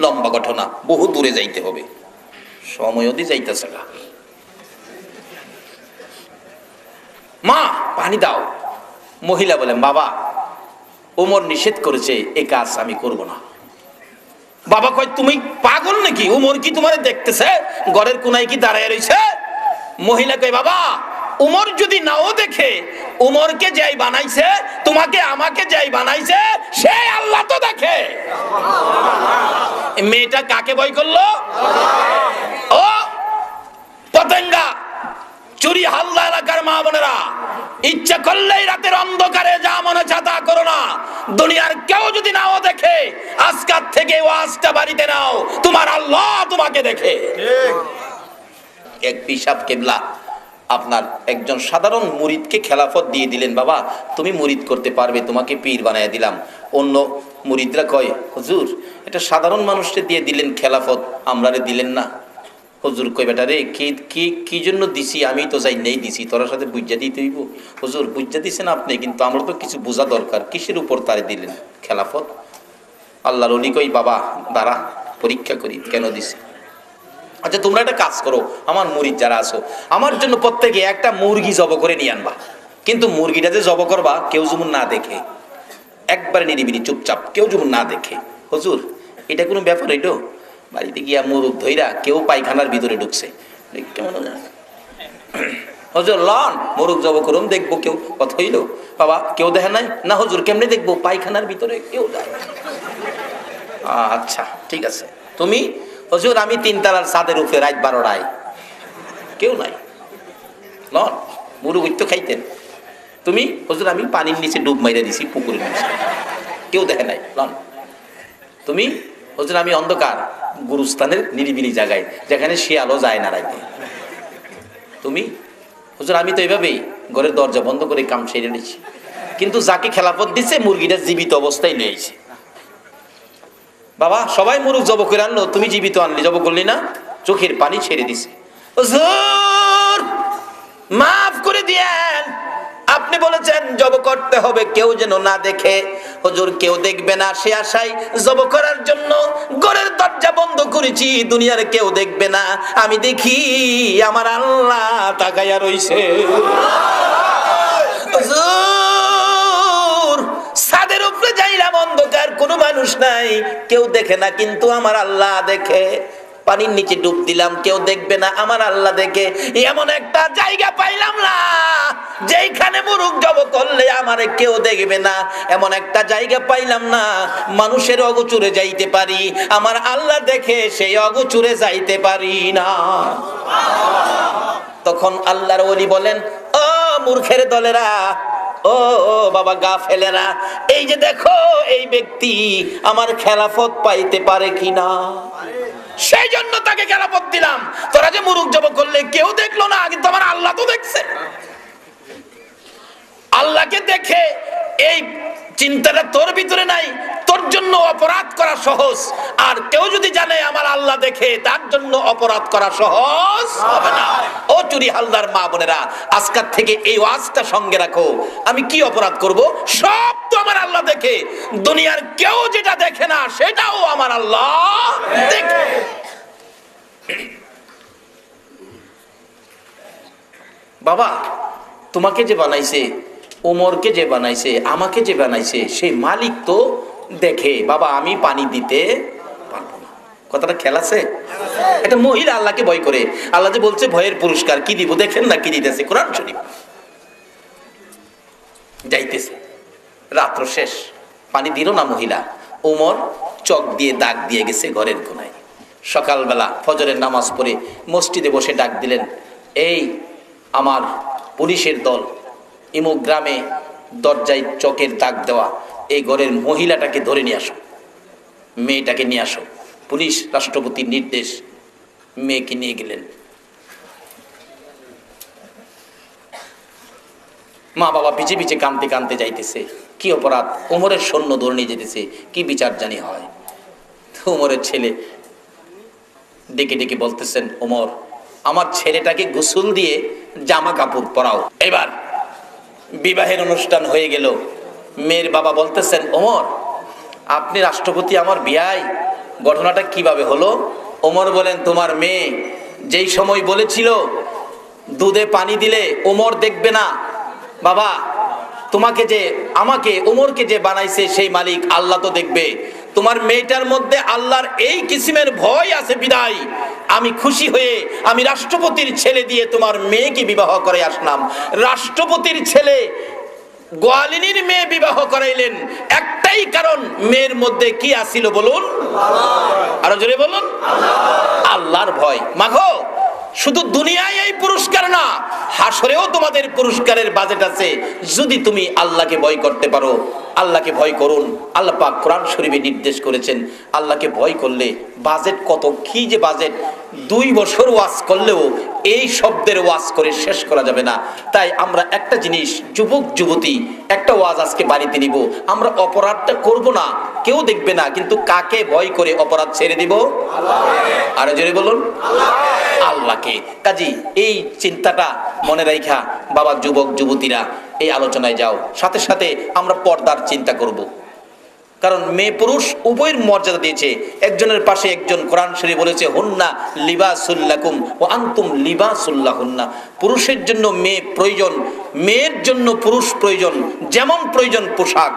লম্বা ঘটনা, বহু দূরে যাইতে হবে, সময় অধি যাইতেছে না। মা পানি দাও। মহিলা বলেন, বাবা ওমর নিষেধ করেছে, এ কাজ আমি করব না। বাবা কয়, তুমি পাগল নাকি? ওমর কি তোমারে দেখতেছে? ঘরের কোনায় কি দাঁড়ায় রয়েছে? মহিলা কয়, বাবা উমর যদি নাও দেখে, উমরকে যেই বানাইছে, তোমাকে আমাকে যেই বানাইছে, সে আল্লাহ তো দেখে। মেয়েটা কাকে ভয় করলো? ও পতেঙ্গা চুরি হালদা এলাকার মা বোনেরা, ইচ্ছা করলেই রাতের অন্ধকারে যা মনে চায় তা করো না। দুনিয়ার কেউ যদি নাও দেখে, আজকাল থেকে ওয়াজটা বাড়িতে নাও, তোমার আল্লাহ তোমাকে দেখে। এক পিসাব কেবলা আপনার একজন সাধারণ মুরিদকে খেলাফত দিয়ে দিলেন, বাবা তুমি মুরিদ করতে পারবে, তোমাকে পীর বানায় দিলাম। অন্য মুরিদরা কয়, হুজুর এটা সাধারণ মানুষকে দিয়ে দিলেন খেলাফত, আমরারে দিলেন না। হুজুর কই, বেটা রে কি জন্য দিছি, আমি তো যাই নেই দিছি, তোর সাথে বুঝা দিতে হইব। হুজুর বুঝা দিছেন আপনি, কিন্তু আমরা তো কিছু বোঝা দরকার, কিসের উপর তারে দিলেন খেলাফত? আল্লাহর ওলি কই, বাবা দাঁড়া পরীক্ষা করি কেন দিছি। আচ্ছা তোমরা একটা কাজ করো, আমার মুরিদ যারা আছো, আমার জন্য প্রত্যেকে একটা মুরগি জব করে নিয়ে আনবা, কিন্তু মুরগিটা যে জব করবা কেউ যেমন না দেখে, একবারে নিরিবিলি চুপচাপ, কেউ যেমন না দেখে। হুজুর এটা কোনো ব্যাপার? এটো বাড়িতে গিয়া মুরগ ধইরা কেউ পায়খানার ভিতরে ঢুকছে, কেমন হুজুর লন মুরগ জব করুন, দেখবো কেউ, কথা হইল বাবা কেউ দেখে নাই না। হুজুর কেমনে দেখবো, পায়খানার ভিতরে কেউ যায়। আচ্ছা ঠিক আছে, তুমি? হুজুর আমি 3 তলার ছাদের উপরে রাত 12টায়, কেউ নাই, লন মুরগ তো খাইতেন। তুমি? হুজুর আমি পানির নিচে ডুব মাইরা দিছি পুকুরের নিচে, কেউ দেখে নাই, লন। তুমি? হুজুর আমি অন্ধকার গুরুস্থানের নিরিবিলি জায়গায়, যেখানে শিয়ালও যায় না রাইতে। তুমি? হুজুর আমি তো এইভাবেই ঘরের দরজা বন্ধ করে কাম সেরে নিয়েছি, কিন্তু যাকে খেলাফত দিছে মুরগিটা জীবিত অবস্থায় নিয়েছে। বাবা সবাই মুরগ জব করে আনলো, তুমি জীবিত আনলি, জব করলি না? চোখের পানি ছেড়ে দিছে। হুজুর মাফ করে দিয়েন, আপনি বলেছেন জব করতে হবে কেউ যেন না দেখে। হুজুর কেউ দেখবে না সে আশায় জব করার জন্য ঘরের দরজা বন্ধ করেছি, দুনিয়ার কেউ দেখবে না, আমি দেখি আমার আল্লাহ তাকাইয়া রইছে। হুজুর ছাদের উপরে যাইলাম, অন্ধকার, কোনো মানুষ নাই, কেউ দেখে না, কিন্তু আমার আল্লাহ দেখে। পানির নিচে ডুব দিলাম, কেউ দেখবে না, আমার আল্লাহ দেখে। এমন একটা জায়গা পাইলাম না যেখানে মুরগ জব করলে আমারে কেউ দেখবে না, এমন একটা জায়গা পাইলাম না মানুষের অগোচরে যাইতে পারি, আমার আল্লাহ দেখে সেই অগোচরে যাইতে পারি না। তখন আল্লাহর ওলি বলেন, ও মূর্খের দলেরা, ও বাবা গাফেলেরা, এই যে দেখো এই ব্যক্তি আমার খেলাফত পাইতে পারে কিনা, সেই জন্য তাকে খেলাফত দিলাম। তোরা যে মুরগ জব করলে কেউ দেখলো না, কিন্তু আমার আল্লাহ তো দেখছে। আল্লাহকে দেখে এই চিন্তাটা তোর ভিতরে নাই, তোর জন্য অপরাধ করা সহজ। আর কেউ যদি জানে আমার আল্লাহ দেখে, তার জন্য অপরাধ করা সহজ হবে না। ও চুরি হালদার মা বোনেরা, আজকাল থেকে এই ওয়াজটা সঙ্গে রাখো। আমি কি অপরাধ করব? সব তো আমার আল্লাহ দেখে। দুনিয়ার কেউ যেটা দেখে না সেটাও আমার আল্লাহ দেখে। বাবা তোমাকে যে বানাইছে, ওমরকে যে বানাইছে, আমাকে যে বানাইছে, সেই মালিক তো দেখে। বাবা আমি পানি দিতে পারবো না, কথাটা খেয়াল আছে? একটা মহিলা আল্লাহকে ভয় করে, আল্লাহ যে বলছে ভয়ের পুরস্কার কি দিব, দেখেন না কি দিতেছে, কোরআন শরীফ। যাইতেছে, রাত্র শেষ, পানি দিল না মহিলা। ওমর চক দিয়ে দাগ দিয়ে গেছে ঘরের কোনায়। সকালবেলা ফজরের নামাজ পড়ে মসজিদে বসে ডাক দিলেন, এই আমার পুলিশের দল, ইমুক গ্রামে দরজায় চকের দাগ দেওয়া এই ঘরের মহিলাটাকে ধরে নিয়ে আসো, মেয়েটাকে নিয়ে আসো। পুলিশ রাষ্ট্রপতির নির্দেশ, মেয়েকে নিয়ে গেলেন। মা বাবা পিছে পিছে কানতে কানতে যাইতেছে। কি অপরাধ? ওমরের সৈন্য ধরে নিয়ে যেতেছে, কি বিচার জানি হয়। ওমরের ছেলে ডেকে ডেকে বলতেছেন, ওমর আমার ছেলেটাকে গোসল দিয়ে জামা কাপড় পরাও। এবার বিবাহের অনুষ্ঠান হয়ে গেল। মেয়ের বাবা বলতেছেন, ওমর আপনি রাষ্ট্রপতি, আমার বিয়াই, ঘটনাটা কিভাবে হলো? ওমর বলেন, তোমার মেয়ে যেই সময় বলেছিল দুধে পানি দিলে ওমর দেখবে না, বাবা তোমাকে যে আমাকে ওমরকে যে বানাইছে সেই মালিক আল্লাহ তো দেখবে। তোমার মেয়েটার মধ্যে আল্লাহর এই কিসিমের ভয় আছে বিদায় আমি খুশি হয়ে আমি রাষ্ট্রপতির ছেলে দিয়ে তোমার মেয়েকে বিবাহ করে আসলাম। রাষ্ট্রপতির ছেলে গোয়ালিনীর মেয়ে বিবাহ করাইলেন, একটাই কারণ, মেয়ের মধ্যে কি আছিল বলুন? আরো জোরে বলুন, আল্লাহর ভয়। মাগো, শুধু দুনিয়ায় এই পুরস্কার না, হাসরেও তোমাদের পুরস্কারের বাজেট আছে। যদি তুমি আল্লাহকে ভয় করতে পারো, আল্লাহকে ভয় করুন। আল্লাহ পাক কোরআন শরীফে নির্দেশ করেছেন, আল্লাহকে ভয় করলে বাজেট কত, কি যে বাজেট, 2 বছর ওয়াজ করলেও এই শব্দের ওয়াজ করে শেষ করা যাবে না। তাই আমরা একটা জিনিস, যুবক যুবতী, একটা ওয়াজ আজকে বাড়িতে নিব। আমরা অপরাধটা করব না, কেউ দেখবে না, কিন্তু কাকে ভয় করে অপরাধ ছেড়ে দিব? আরো জোরে বলুন, আল্লাহকে। কাজী এই চিন্তাটা মনে রাখা বাবা, যুবক যুবতীরা এই আলোচনায় যাও। সাথে সাথে আমরা পর্দার চিন্তা করব, কারণ মেয়ে পুরুষ উভয়ের মর্যাদা দিয়েছে। একজনের পাশে একজন কোরআন শরীফ বলেছে, হুন্না লিবাসুল লাকুম ওয়া আনতুম লিবাসুল লাহুন্না। পুরুষের জন্য মেয়ে প্রয়োজন, মেয়ের জন্য পুরুষ প্রয়োজন। যেমন প্রয়োজন পোশাক,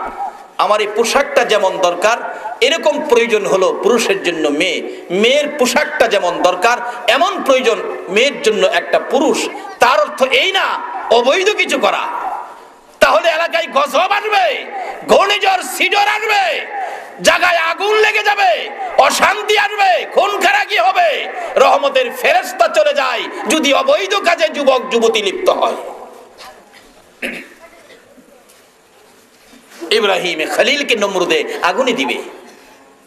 আমার এই পোশাকটা যেমন দরকার, এরকম প্রয়োজন হলো পুরুষের জন্য মেয়ে। মেয়ের পোশাকটা যেমন দরকার, এমন প্রয়োজন মেয়ের জন্য একটা পুরুষ। তার অর্থ এই না অবৈধ কিছু করা, তাহলে এলাকায় গজব আসবে, ঘূর্ণিঝড় সিডর আসবে, জায়গায় আগুন লেগে যাবে, অশান্তি আসবে, খুন খারাপি হবে, রহমতের ফেরেশতা চলে যায় যদি অবৈধ কাজে যুবক যুবতী লিপ্ত হয়। ইব্রাহিম খলিলকে নমরুদে আগুনে দিবে,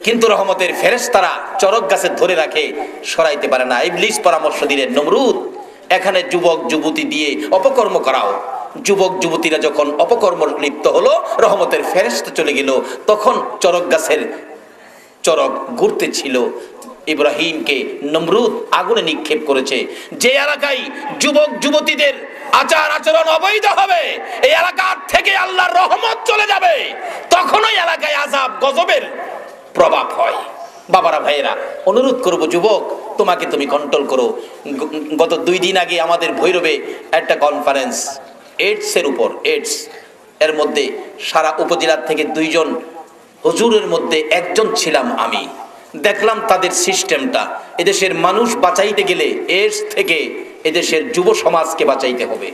কিন্তু রহমতের ফেরেশতারা চরক গাছে ধরে রাখে, সরাইতে পারে না। ইবলিস পরামর্শ দিলেন, নমরুদ এখানে যুবক যুবতী দিয়ে অপকর্ম করাও। যুবক যুবতীরা যখন অপকর্ম লিপ্ত হলো, রহমতের ফেরেশতা চলে গেল, তখন চরক গাছের চরক ঘুরতে ছিল। ইব্রাহিমকে নমরুদ আগুনে নিক্ষেপ করেছে। যে এলাকায় যুবক যুবতীদের আচার আচরণ অবৈধ হবে, এই এলাকা থেকে আল্লাহর রহমত চলে যাবে, তখনই এলাকায় আযাব গজবের প্রভাব হয়। বাবারা ভাইয়েরা, অনুরোধ করব, যুবক তোমাকে তুমি কন্ট্রোল করো। গত 2 দিন আগে আমাদের ভৈরবে একটা কনফারেন্স এইডস এর উপর, এইডস এর মধ্যে সারা উপজেলার থেকে 2 জন হুজুরের মধ্যে একজন ছিলাম আমি। দেখলাম তাদের সিস্টেমটা। এদেশের মানুষ বাঁচাইতে গেলে এইডস থেকে এদেশের যুব সমাজকে বাঁচাইতে হবে।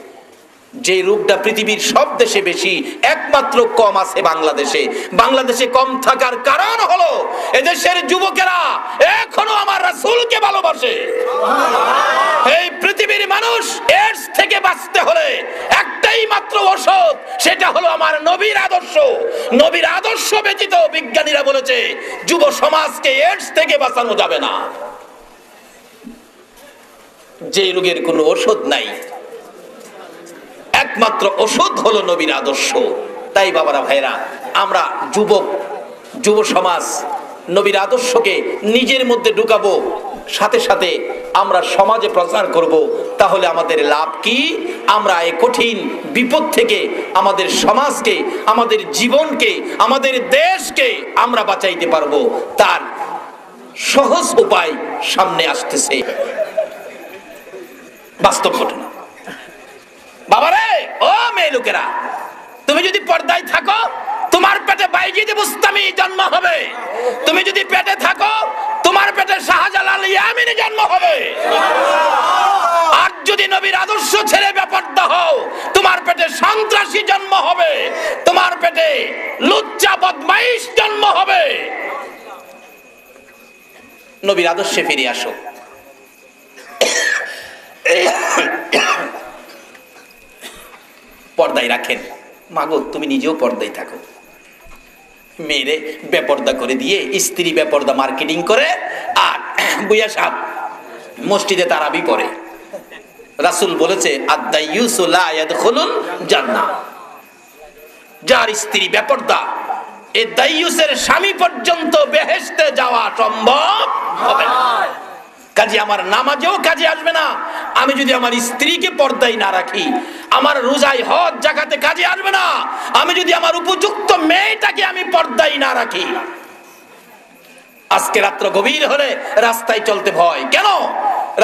যে রোগটা পৃথিবীর সব দেশে বেশি, একমাত্র কম আছে বাংলাদেশে। বাংলাদেশে কম থাকার কারণ হলো এদেশের যুবকেরা এখনো আমার রাসূলকে ভালোবাসে। এই পৃথিবীর মানুষ এইডস থেকে বাঁচতে হলে একটাই মাত্র ঔষধ, সেটা হলো আমার নবীর আদর্শ। নবীর আদর্শ ব্যতীত বিজ্ঞানীরা বলেছে যুব সমাজকে এইডস থেকে বাঁচানো যাবে না। যে রোগের কোনো ওষুধ নাই, একমাত্র ওষুধ হলো নবীর আদর্শ। তাই বাবারা ভাইরা, আমরা যুব সমাজ নবীর আদর্শকে নিজের মধ্যে ঢুকাবো, সাথে সাথে আমরা সমাজে প্রচার করব। তাহলে আমাদের লাভ কি? আমরা এই কঠিন বিপদ থেকে আমাদের সমাজকে, আমাদের জীবনকে, আমাদের দেশকে আমরা বাঁচাইতে পারবো। তার সহজ উপায় সামনে আসতেছে, বাস্তব ঘটনা। বাবারে, ও মেয়ে লোকেরা, তুমি যদি পর্দায় থাকো, তোমার পেটে বাইজিদ বুস্তামি জন্ম হবে। তুমি যদি পেটে থাকো, তোমার পেটে শাহজালাল ইয়ামিনী জন্ম হবে। আর যদি নবীর আদর্শ ছেড়ে বেপরদা হও, তোমার পেটে সন্ত্রাসী জন্ম হবে, তোমার পেটে লুচ্চা বদমাইশ জন্ম হবে। নবীর আদর্শে ফিরে আসো। পর্দায় রাখেন। মাগো, তুমি নিজেও পর্দায় থাকো। মেয়েরে বেপর্দা করে দিয়ে স্ত্রী বেপর্দা মার্কেটিং করে, আর বুইয়া সাহেব মসজিদে তারাবি পড়ে। রাসূল বলেছে, আদ-দাইয়ুসু লা ইয়াদখুলুল জান্নাহ। যার স্ত্রী বেপর্দা, এই দাইয়ুসের স্বামী পর্যন্ত বেহেশতে যাওয়া সম্ভব হবে না। কাজে আমার নামাজেও কাজে আসবে না আমি যদি আমার স্ত্রীকে পর্দায় না রাখি। আমার রোজায় হজ জাকাতে কাজে আসবে না আমি যদি আমার উপযুক্ত মেয়েটাকে আমি পর্দায় না রাখি। আজকে রাত্র গভীর হলে রাস্তায় চলতে ভয় কেন?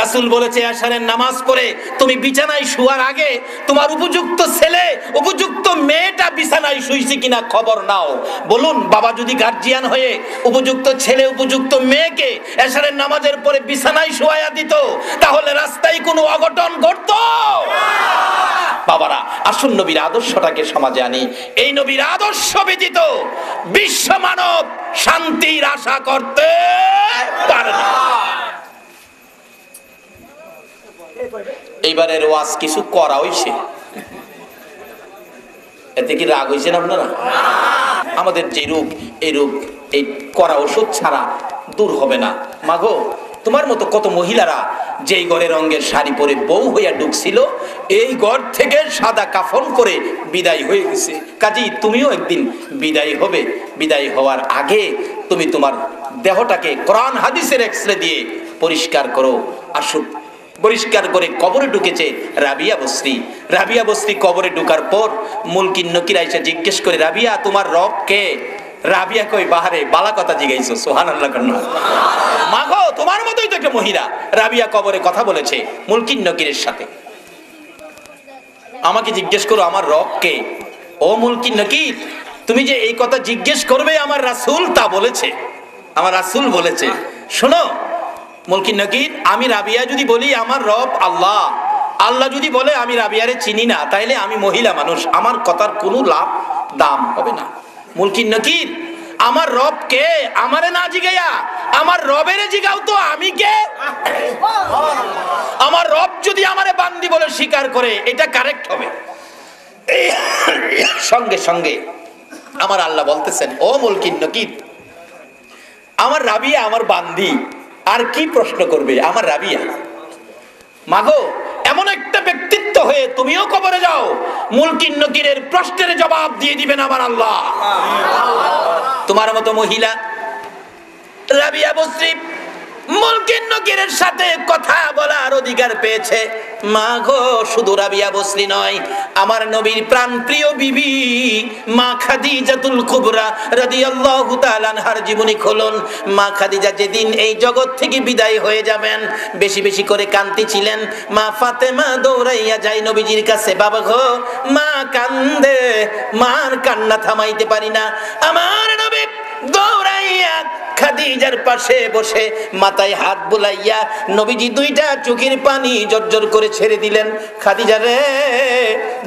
রাসূল বলেছে এশারের নামাজ পড়ে তুমি বিছানায় শোয়ার আগে তোমার উপযুক্ত ছেলে উপযুক্ত মেয়েটা বিছানায় শুইছে কিনা খবর নাও। বলুন, বাবা যদি গার্জিয়ান হয়ে উপযুক্ত ছেলে উপযুক্ত মেয়েকে এশারের নামাজের পরে বিছানায় শোয়ায়া দিত, তাহলে রাস্তায় কোনো অঘটন ঘটতো? বাবারা, আসুন নবীর আদর্শটাকে সমাজে আনি। এই নবীর আদর্শ ব্যতীত বিশ্ব মানব শান্তির আশা করতে পারে না। এইবারের ওয়াজ কিছু করা হইছে, এতে কি রাগ হইছেন আপনারা? আমাদের যে রোগ, এই রোগ এই করা ওষুধ ছাড়া দূর হবে না। মাগো, তোমার মতো কত মহিলারা যেই ঘরের রঙের শাড়ি পরে বউ হইয়া ঢুকছিল, এই ঘর থেকে সাদা কাফন করে বিদায় হয়ে গেছে। কাজী তুমিও একদিন বিদায় হবে। বিদায় হওয়ার আগে তুমি তোমার দেহটাকে কোরআন হাদিসের এক্সরে দিয়ে পরিষ্কার করো। আসুক, পরিষ্কার করে কবরে ঢুকেছে রাবিয়া বসরি। রাবিয়া বসরি কবরে ঢুকার পর মুলকিন নকিরা এসে জিজ্ঞেস করে, রাবিয়া তোমার রব কে? রাবিয়া কই, বাহারে বালা কথা জিগাইছো, সুবহানাল্লাহ। মাগো, তোমার মতোই তো একটা মহিলা রাবিয়া কবরে কথা বলেছে মুলকিন নকিরের সাথে। আমাকে জিজ্ঞেস করো আমার রব কে? ও মুলকিন নকির, তুমি যে এই কথা জিজ্ঞেস করবে আমার রাসূল তা বলেছে, আমার রাসূল বলেছে। শোনো মুলকিন নকির, আমি রাবিয়া যদি বলি আমার রব আল্লাহ, আল্লাহ যদি বলে আমি রাবিয়ারে চিনি না, তাইলে আমি মহিলা মানুষ, আমার কথার কোনো লাভ দাম হবে না। মুলকিন নকির, আমার রব কে আমারে না জিগাইয়া আমার রবেরে জিগাও তো আমি কে? আমার রব যদি আমারে বান্দি বলে স্বীকার করে এটা কারেক্ট হবে। সঙ্গে সঙ্গে আমার আল্লাহ বলতেছেন, ও মুলকিন নকির, আমার রাবিয়া আমার বান্দি, আর কি প্রশ্ন করবে? আমার রাবিয়া। মাগো, এমন একটা ব্যক্তিত্ব হয়ে তুমিও কবরে যাও, মুলকিন নকিরের প্রশ্নের জবাব দিয়ে দিবেন আমার আল্লাহ। তোমার মতো মহিলা রাবিয়া বসরি মুলকিন নকিরের সাথে কথা বলার অধিকার পেয়েছে। মাগো, শুধু রাবিয়া বসরি নয়, আমার নবীর প্রাণ প্রিয় বিবি মা খাদিজাতুল কুবরা রাদিয়াল্লাহু তাআলা আনহার জীবনী খুলুন। মা খাদিজা যেদিন এই জগৎ থেকে বিদায় হয়ে যাবেন, বেশি বেশি করে কাঁদতেছিলেন। মা ফাতেমা দৌড়াইয়া যায় নবীজির কাছে, বাবা গো, মা কান্দে, মার কান্না থামাইতে পারি না। আমার নবী দৌড়াইয়া খাদিজার পাশে বসে মাথায় হাত বুলাইয়া নবীজি দুইটা চোখের পানি জর্জর করে ছেড়ে দিলেন। খাদিজা রে,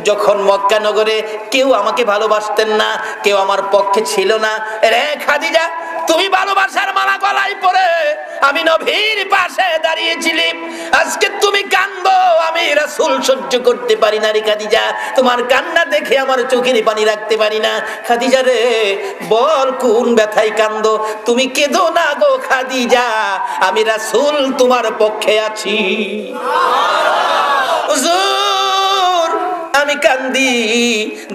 যখন মক্কা নগরে কেউ আমাকে ভালোবাসতেন না, কেউ আমার পক্ষে ছিল না, রে খাদিজা, তুমি ভালোবাসার মালা গলায় পরে আমি নবীর পাশে দাঁড়িয়েছিলি, আজকে তুমি কান্দো, আমি রাসূল সহ্য করতে পারি না রে খাদিজা, তোমার কান্না দেখে আমার চোখের পানি রাখতে পারি না। খাদিজা রে, বল কোন ব্যথায় কান্দো? তুমি কেঁদো না গো খাদিজা, আমি রাসূল তোমার পক্ষে আছি। হুজুর, আমি কান্দি,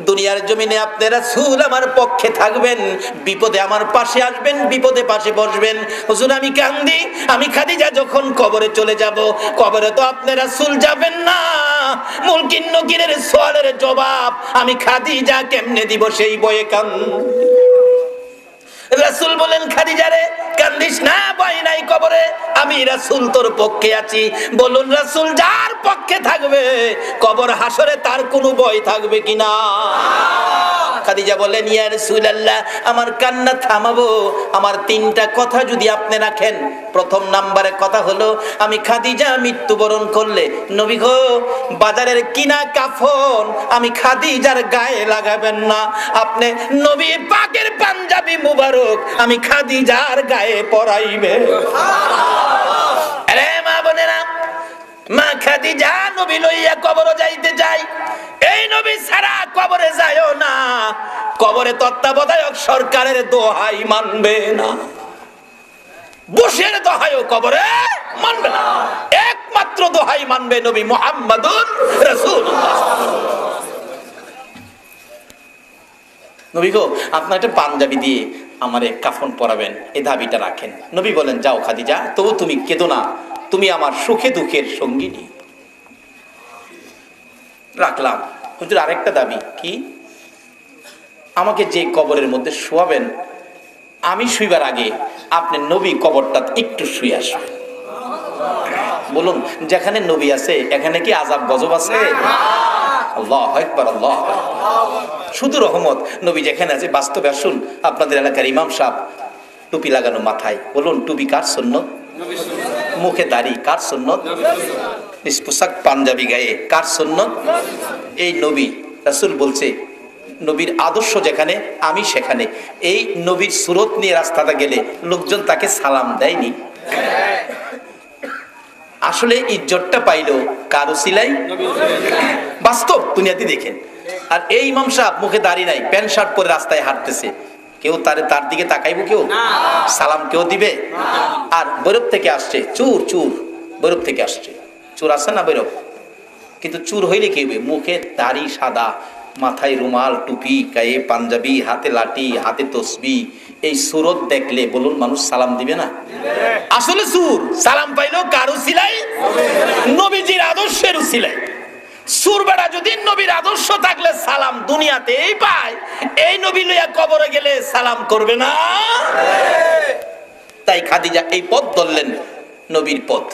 দুনিয়ার জমিনে আপনার রাসূল আমার পক্ষে থাকবেন, বিপদে আমার পাশে আসবেন, বিপদে পাশে বসবেন। হুজুর, আমি কান্দি, আমি খাদিজা যখন কবরে চলে যাব, কবরে তো আপনার রাসূল যাবেন না। মুলকিন নকিরের সওয়ালের জবাব আমি খাদিজা কেমনে দিব, সেই বয়ে কান্দি। রাসূল বলেন, খাদিজা রে, কান্দিস না, ভয় নাই, কবরে আমি রাসূল তোর পক্ষে আছি। বলুন, রাসূল যার পক্ষে থাকবে কবর হাসরে তার কোনো ভয় থাকবে কিনা? খাদিজা বলেন, ইয়া রাসূলুল্লাহ, আমার কান্না থামাবো আমার তিনটা কথা যদি আপনি রাখেন। প্রথম নাম্বারে কথা হলো, আমি খাদিজা মৃত্যুবরণ করলে নবী গো, বাজারের কিনা কাফন আমি খাদিজার গায়ে লাগাবেন না, আপনি নবী পাকের পাঞ্জাবি মুবারক আমি খাদিজার গায়ে পরাইবে। আরে মা বোনেরা, মা খাদিজা নবী লইয়া কবরে যাইতে চাই, এই নবী ছাড়া কবরে যায়ও না, কবরে তত্ত্বাবধায়ক সরকারের দোহাই মানবে না, বুশের দোহাইও কবরে মানবে না, একমাত্র দোহাই মানবে নবী মুহাম্মাদুর রাসূলুল্লাহ। নবী গো, আপনার একটা পাঞ্জাবি দিয়ে আমারে কাফন পরাবেন, এই দাবিটা রাখেন। নবী বলেন, যাও খাদিজা, তবু তুমি কেঁদো না, তুমি আমার সুখে দুঃখের সঙ্গিনী। রাখলাম। হুজুর, আরেকটা দাবি কি? আমাকে যে কবরের মধ্যে শোয়াবেন, আমি শুইবার আগে আপনি নবী কবরটা একটু শুয়ে আসবেন। বলুন, যেখানে নবী আছে এখানে কি আযাব গজব আছে? আল্লাহু আকবার, আল্লাহু আকবার। শুধু রহমত। নবী যেখানে আছে, বাস্তবে আসুন, আপনাদের এলাকার ইমাম সাহেব টুপি লাগানো মাথায়, বলুন টুপি কার সুন্নত? মুখে দাড়ি কার সুন্নত? পোশাক পাঞ্জাবি গায়ে কার সুন্নত? এই নবী। রাসূল বলছে নবীর আদর্শ যেখানে আমি সেখানে। এই নবীর সুরত নিয়ে রাস্তাটা গেলে লোকজন তাকে সালাম দেয়নি। আসলে ইজ্জতটা পাইলো কার উসিলাই? বাস্তব দুনিয়াতে দেখেন। আর এই ইমাম সাহেব মুখে দাড়ি নাই, প্যান্ট শার্ট পরে রাস্তায় হাঁটতেছে, কেউ তার দিকে তাকাইবো? কেউ সালাম কেউ দিবে? আর বৈরব থেকে আসছে চুর, বৈরব থেকে আসছে চোর, আছে না বৈরব? কিন্তু চুর হইলে কি হবে? মুখে দাড়ি সাদা, মাথায় রুমাল, টুপি, গায়ে পাঞ্জাবি, হাতে লাঠি, হাতে তসবিহ। এই সুরত দেখলে বলুন মানুষ সালাম দিবে না? আসলে চুর সালাম পাইলো কার উসিলাই? নবীজির আদর্শের উসিলাই। সুর বেড়া যদি নবীর আদর্শ থাকলে সালাম দুনিয়াতেই পায়, এই নবী লইয়া কবরে গেলে সালাম করবে না? তাই খাদিজা এই পথ ধরলেন, নবীর পথ।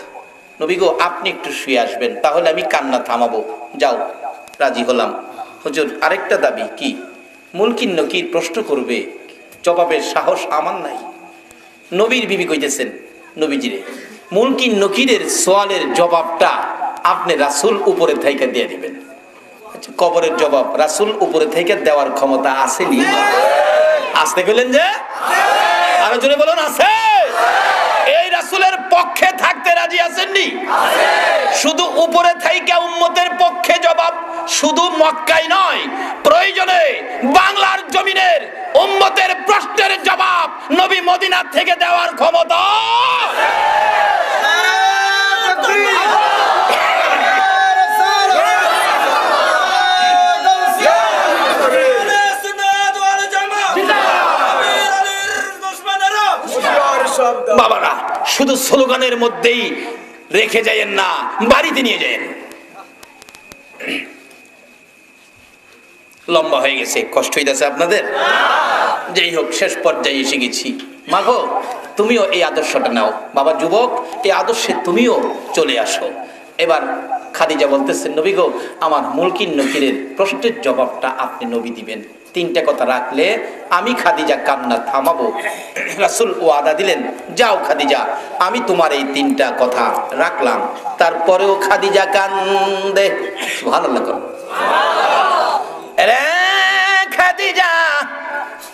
নবী গো, আপনি একটু শুয়ে আসবেন, তাহলে আমি কান্না থামাবো। যাও, রাজি হলাম। হুজুর আরেকটা দাবি। কি? মুলকিন নকির প্রশ্ন করবে, জবাবের সাহস আমার নাই। নবীর বিবি কইতেছেন নবীজিরে, মুলকিন নকিরের সওয়ালের জবাবটা আপনি রাসূল উপরে থেকে দিয়ে দিবেন। আচ্ছা, কবরের জবাব রাসূল উপরে থেকে দেওয়ার ক্ষমতা আসেনি? আসতে গেলেন যে আরো জোরে বলুন, আছে। এই রাসূলের পক্ষে থাকতে রাজি আছেননি? শুধু উপরে থেকে উম্মতের পক্ষে জবাব শুধু মক্কায় নয়, প্রয়োজনে বাংলার জমিনের উম্মতের প্রশ্নের জবাব নবী মদিনা থেকে দেওয়ার ক্ষমতা। বাবারা, শুধু স্লোগানের মধ্যেই রেখে যায়েন না, বাড়িতে নিয়ে যায়েন। লম্বা হয়ে গেছে, কষ্ট হইতেছে আপনাদের? যাই হোক, শেষ পর্যায়ে এসে গেছি। মাগো, তুমিও এই আদর্শটা নাও। বাবা যুবক, এই আদর্শে তুমিও চলে আসো। এবার খাদিজা বলতেছেন, নবী গো, আমার মুলকিন নকিরের প্রশ্নের জবাবটা আপনি নবী দিবেন। তিনটা কথা রাখলে আমি খাদিজা কান্না থামাবো। রাসূল ওয়াদা দিলেন, যাও খাদিজা, আমি তোমার এই তিনটা কথা রাখলাম। তারপরেও খাদিজা কান্দে। সুবহানাল্লাহ। খাদিজা,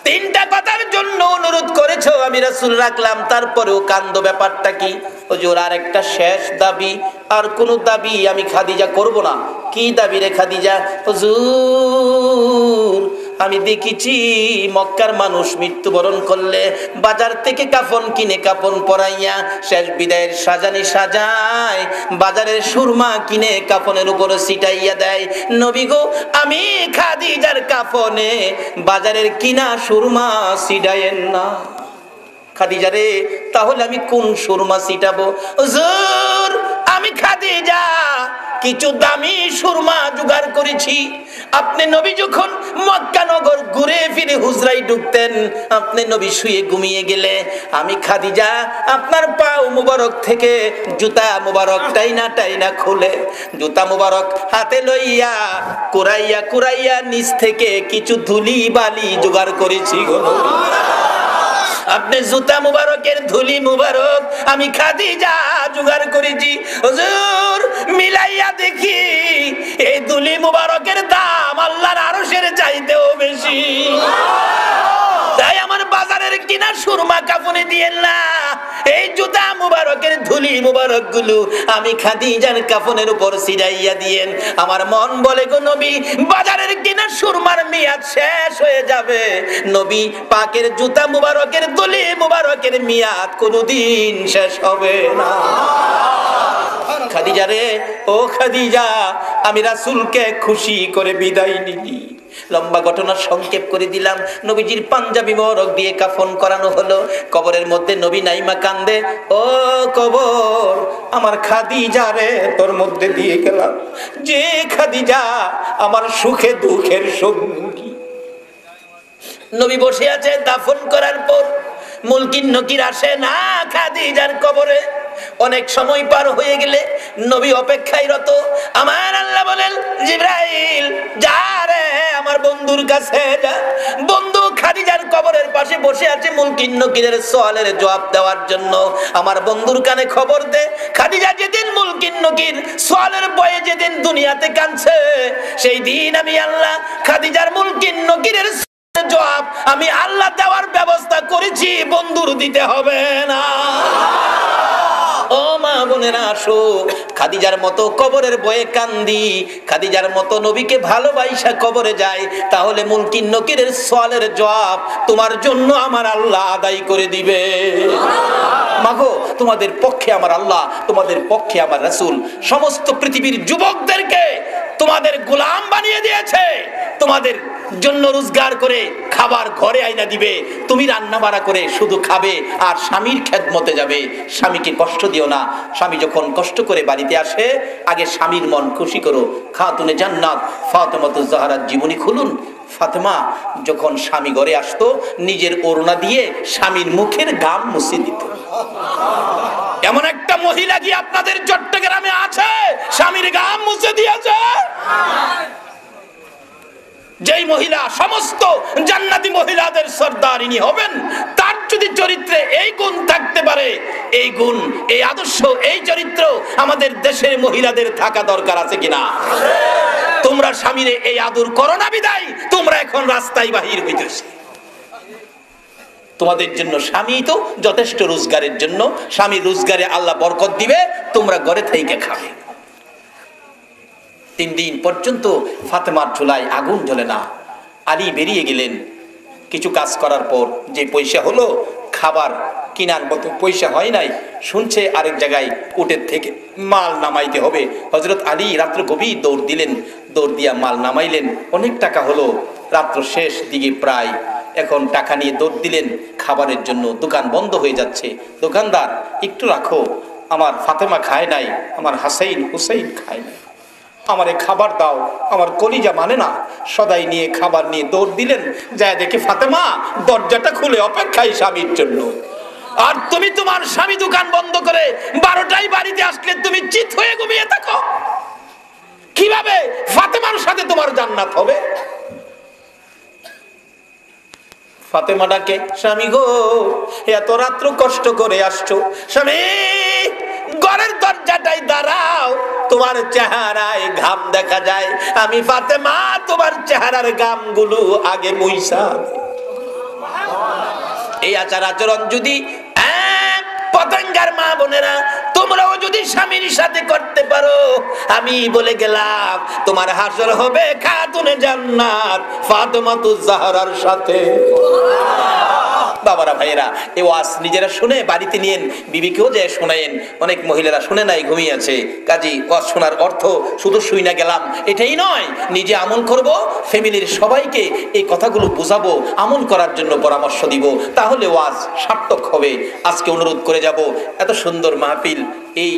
তিনটা কথার জন্য অনুরোধ করেছো, আমি রাসূল রাখলাম, তারপরেও কান্দো, ব্যাপারটা কি? হুজুর আর একটা শেষ দাবি, আর কোন দাবি আমি খাদিজা করব না। কি দাবি রে খাদিজা? হুজুর আমি দেখেছি মক্কার মানুষ মৃত্যুবরণ করলে বাজার থেকে কাফন কিনে কাফন পরাইয়া শেষ বিদায়ের সাজানি সাজায়, বাজারের সুরমা কিনে কাফনের উপরে ছিটাইয়া দেয়। নবী গো, আমি খাদিজার কাফনে বাজারের কিনা সুরমা ছিটাইয়েন না। খাদিজা রে, তাহলে আমি কোন সুরমা ছিটাবো? হুজুর আমি খাদিজা কিছু দামি সুরমা জোগাড় করেছি। আপনি নবী যখন মক্কা নগর ঘুরে ফিরে হুজরায় ঢুকতেন, আপনি নবী শুয়ে ঘুমিয়ে গেলে আমি খাদিজা আপনার পাও মুবারক থেকে জুতা মুবারক টাইনা খুলে জুতা মুবারক হাতে লইয়া কুরাইয়া কুরাইয়া নিচ থেকে কিছু ধুলি বালি জোগাড় করেছি গো। আপনি জুতা মুবারকের ধুলি মুবারক আমি খাদিজা জোগাড় করেছি। হুজুর মিলাইয়া দেখি এই ধুলি মুবারকের দাম আল্লাহর আরশের চাইতেও বেশি। তাই আমার বাজারের কিনা সুরমা কাফনে দিয়েন না, এই জুতা মুবারকের ধুলি মুবারক গুলো আমি খাদিজার কাফনের উপর ছিটাইয়া দিয়েন। আমার মন বলে গো নবী, বাজারের কিনা সুরমার মেয়াদ শেষ হয়ে যাবে, নবী পাকের জুতা মুবারকের ধুলি মুবারকের মেয়াদ কোনদিন শেষ হবে না। খাদিজা রে, ও খাদিজা, আমি রাসূলকে খুশি করে বিদায় নিই। লম্বা ঘটনা সংক্ষেপ করে দিলাম। নবীজির পাঞ্জাবি মোবারক দিয়ে কাফন করানো হলো। কবরের মধ্যে নবী নাইমা কান্দে, ও কবর আমার খাদিজা রে তোর মধ্যে দিয়ে গেলাম, যে খাদিজা আমার সুখে দুঃখের সঙ্গী। নবী বসে আছে দাফন করার পর মুলকিন নকির আসে না খাদিজার কবরে। অনেক সময় পার হয়ে গেলে নবী অপেক্ষায় রত। আমার আল্লাহ বলেন, জিবরাইল যা রে আমার বন্ধুর কাছে যা। বন্ধু খাদিজার কবরের পাশে বসে আছে মুলকিন নকিরের সওয়ালের জবাব দেওয়ার জন্য। আমার বন্ধুর কানে খবর দে, খাদিজা যেদিন মুলকিন নকির সওয়ালের ভয়ে যেদিন দুনিয়াতে কাঁদছে, সেই দিন আমি আল্লাহ খাদিজার মুলকিন নকিরের জবাব আমি আল্লাহ দেওয়ার ব্যবস্থা করেছি, বন্ধুর দিতে হবে না। ও মা বোনেরা, আসো খাদিজার মতো কবরের বয়ে কান্দি, খাদিজার মতো নবীকে ভালোবাসা কবরে যায়, তাহলে মুলকিন নকিরের সওয়ালের জবাব তোমার জন্য আমার আল্লাহ আদায় করে দিবে। মাগো, তোমাদের পক্ষে আমার আল্লাহ, তোমাদের পক্ষে আমার রাসূল সমস্ত পৃথিবীর যুবকদেরকে তোমাদের গোলাম বানিয়ে দিয়েছে। তোমাদের জন্য রোজগার করে খাবার ঘরে আইনা দিবে, তুমি রান্না বাড়া করে শুধু খাবে আর স্বামীর খেদমতে যাবে। স্বামীকে কষ্ট দিও না। স্বামী যখন কষ্ট করে বাড়িতে আসে, আগে স্বামীর মন খুশি করো। খাতুনে জান্নাত ফাতেমাতুজ জাহরার জীবনী খুলুন। ফাতেমা যখন স্বামী ঘরে আসতো, নিজের ওড়না দিয়ে স্বামীর মুখের ঘাম মুছে দিত। এমন একটা মহিলা কি আপনাদের চট্টগ্রামে আছে স্বামীর ঘাম মুছে দিয়েছে? যেই মহিলা সমস্ত জান্নাতি মহিলাদের সর্দারিনী হবেন, তার যদি চরিত্রে এই গুণ থাকতে পারে, এই গুণ, এই আদর্শ, এই চরিত্র আমাদের দেশের মহিলাদের থাকা দরকার আছে কিনা? তোমরা স্বামীরে এই আদর করো না বিদায় তোমরা এখন রাস্তায় বাহির হইতেছে। তোমাদের জন্য স্বামী তো যথেষ্ট রোজগারের জন্য, স্বামীর রোজগারে আল্লাহ বরকত দিবে, তোমরা ঘরে থেকে খাবে। 3 দিন পর্যন্ত ফাতেমার চুলায় আগুন জ্বলে না। আলী বেরিয়ে গেলেন। কিছু কাজ করার পর যে পয়সা হলো, খাবার কিনার মতো পয়সা হয় নাই, শুনছে আরেক জায়গায় উটের থেকে মাল নামাইতে হবে। হযরত আলী রাত্র গভীর দৌড় দিলেন, দৌড় দিয়া মাল নামাইলেন। অনেক টাকা হলো, রাত্র শেষ দিকে প্রায়। এখন টাকা নিয়ে দৌড় দিলেন খাবারের জন্য। দোকান বন্ধ হয়ে যাচ্ছে। দোকানদার, একটু রাখো, আমার ফাতেমা খায় নাই, আমার হাসাইন হুসাইন খায় নাই, আমারে খাবার দাও, আমার কলিজা মানে না। সদাই নিয়ে খাবার নিয়ে দৌড় দিলেন। যায় দেখে ফাতেমা দরজাটা খুলে অপেক্ষায় স্বামীর জন্য। আর তুমি তোমার স্বামী দোকান বন্ধ করে 12টায় বাড়িতে আসলে তুমি চিত হয়ে ঘুমিয়ে থাকো। কিভাবে ফাতেমার সাথে তোমার জান্নাত হবে? ফাতেমা ডাকে, স্বামী গো, এত রাত্র কষ্ট করে আসছো, স্বামী ঘরের দরজাটাই দাঁড়াও, তোমার চেহারায় ঘাম দেখা যায়, আমি ফাতেমা তোমার চেহারার ঘামগুলো আগে মুইসা। এই আচার আচরণ যদি পতঙ্গার মা বোনেরা তোমরাও যদি স্বামীর সাথে করতে পারো, আমি বলে গেলাম তোমার হাসর হবে খাতুনে জান্নাত ফাতেমাতুজ জাহরার সাথে। বাবারা ভাইয়েরা, এই ওয়াজ নিজেরা শুনে বাড়িতে নিয়েন, বিবিকেও যে শোনায়েন। অনেক মহিলারা শুনে নাই, ঘুমিয়ে আছে। কাজী ওয়াজ শোনার অর্থ শুধু শুই না গেলাম এটাই নয়, নিজে আমল করব, ফ্যামিলির সবাইকে এই কথাগুলো বুঝাবো, আমল করার জন্য পরামর্শ দিব, তাহলে ওয়াজ সার্থক হবে। আজকে অনুরোধ করে যাব, এত সুন্দর মাহফিল, এই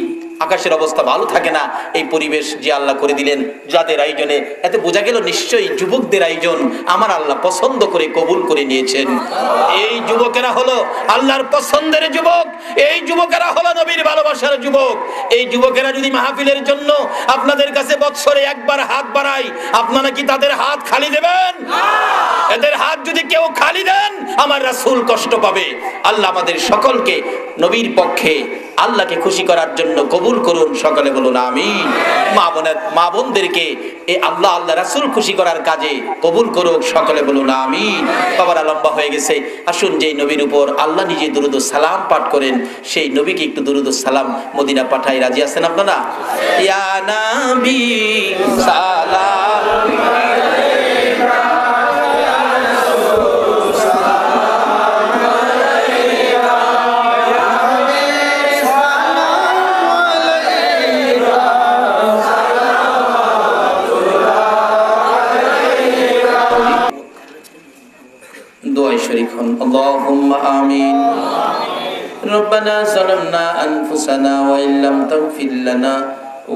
আকাশের অবস্থা ভালো থাকে না, এই পরিবেশ যে আল্লাহ করে দিলেন যাদের আয়োজনে, এতে বোঝা গেল নিশ্চয়ই যুবকদের আয়োজন আমার আল্লাহ পছন্দ করে কবুল করে নিয়েছেন। এই যুবকেরা হলো আল্লাহর পছন্দের যুবক, এই যুবকেরা হলো নবীর ভালোবাসার যুবক। এই যুবকেরা যদি মাহফিলের জন্য আপনাদের কাছে বৎসরে একবার হাত বাড়ায়, আপনারা কি তাদের হাত খালি দেবেন? এদের হাত যদি কেউ খালি দেন, আমার রাসূল কষ্ট পাবে। আল্লাহ আমাদের সকলকে নবীর পক্ষে আল্লাহকে খুশি করার জন্য কবুল করুন, সকলে বলুন আমিন। মা বোনদেরকে এই আল্লাহ রাসূল খুশি করার কাজে কবুল করুক, সকলে বলুন আমিন। বাবারা লম্বা হয়ে গেছে, আসুন যেই নবীর উপর আল্লাহ নিজে দুরূদ ও সালাম পাঠ করেন, সেই নবীকে একটু দুরূদ ও সালাম মদিনা পাঠাই। রাজি আছেন আপনারা? ইয়া নবী সালাম اللهم آمين ربنا ظلمنا أنفسنا وإن لم تغفر لنا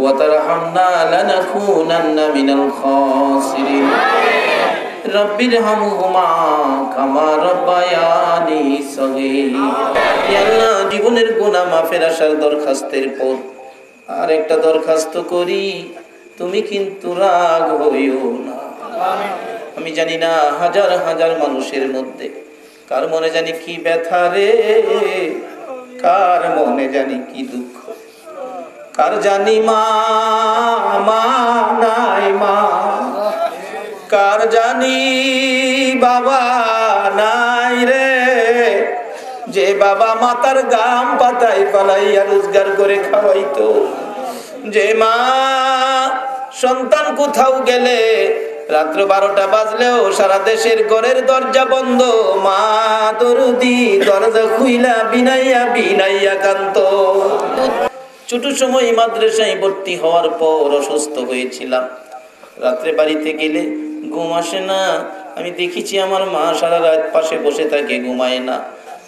وترحمنا لنكونن من الخاسرين রব্বিরহামহুমা কামা রাব্বায়ানি সগীরা। ইয়া আল্লাহ, জীবনের গুনাহ মাফের আশার দরখাস্তের পর আর একটা দরখাস্ত করি, তুমি কিন্তু রাগ হইও না। আমি জানি না হাজার হাজার মানুষের মধ্যে কার মনে জানি কি ব্যথা রে, কার মনে জানি কি দুঃখ, কার জানি মা মা নাই মা, কার জানি বাবা নাই রে, যে বাবা মাতার গাম পাতাই পালাইয়া রোজগার করে খাওয়াইতো, যে মা সন্তান কোথাও গেলে রাত্র 12টা বাজলেও সারা দেশের ঘরের দরজা বন্ধ, মা দরদি দরজা খুইলা বিনাইয়া বিনাইয়া কান্ত। ছোট সময় মাদ্রাসায় ভর্তি হওয়ার পর অসুস্থ হয়েছিলাম, রাত্রে বাড়িতে গেলে ঘুম আসে না। আমি দেখেছি আমার মা সারা রাত পাশে বসে থাকে, ঘুমায় না।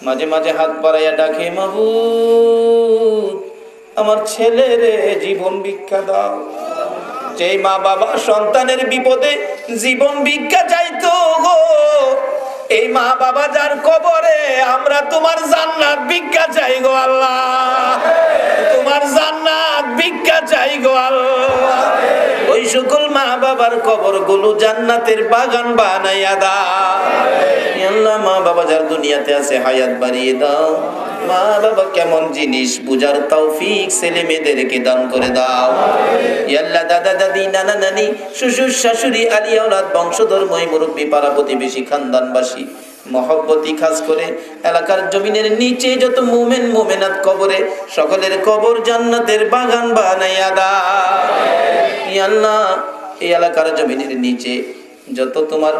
মাঝে মাঝে হাত বাড়াইয়া ডাকে, মাবুদ আমার ছেলেরে জীবন ভিক্ষা দাও। যে মা বাবা সন্তানের বিপদে জীবন ভিক্ষা চাইতো গো, এই মা বাবা যার কবরে আমরা তোমার জান্নাত ভিক্ষা চাই গো আল্লাহ, তোমার জান্নাত ভিক্ষা চাই গো আল্লাহ। ওই সকল মা বাবার কবর গুলো জান্নাতের বাগান বানাইয়া দাও আল্লাহ। মা বাবা যার দুনিয়াতে আছে হায়াত বাড়িয়ে দাও। মা বাবা কেমন জিনিস বুঝার তৌফিক ছেলে মেয়েদেরকে দান করে দাও আল্লাহ। দাদা দাদি নানা নানি শ্বশুর শাশুড়ি আলিয়া ওলাদ বংশধর মই মুরব্বী পাড়া প্রতিবেশী খানদানবাসী মহব্বতী খাস করে এলাকার জমিনের নিচে যত মুমিন মুমিনাত কবরে সকলের কবর জান্নাতের বাগান বানাইয়া দাও আল্লাহ। এই এলাকার জমিনের নিচে যত তোমার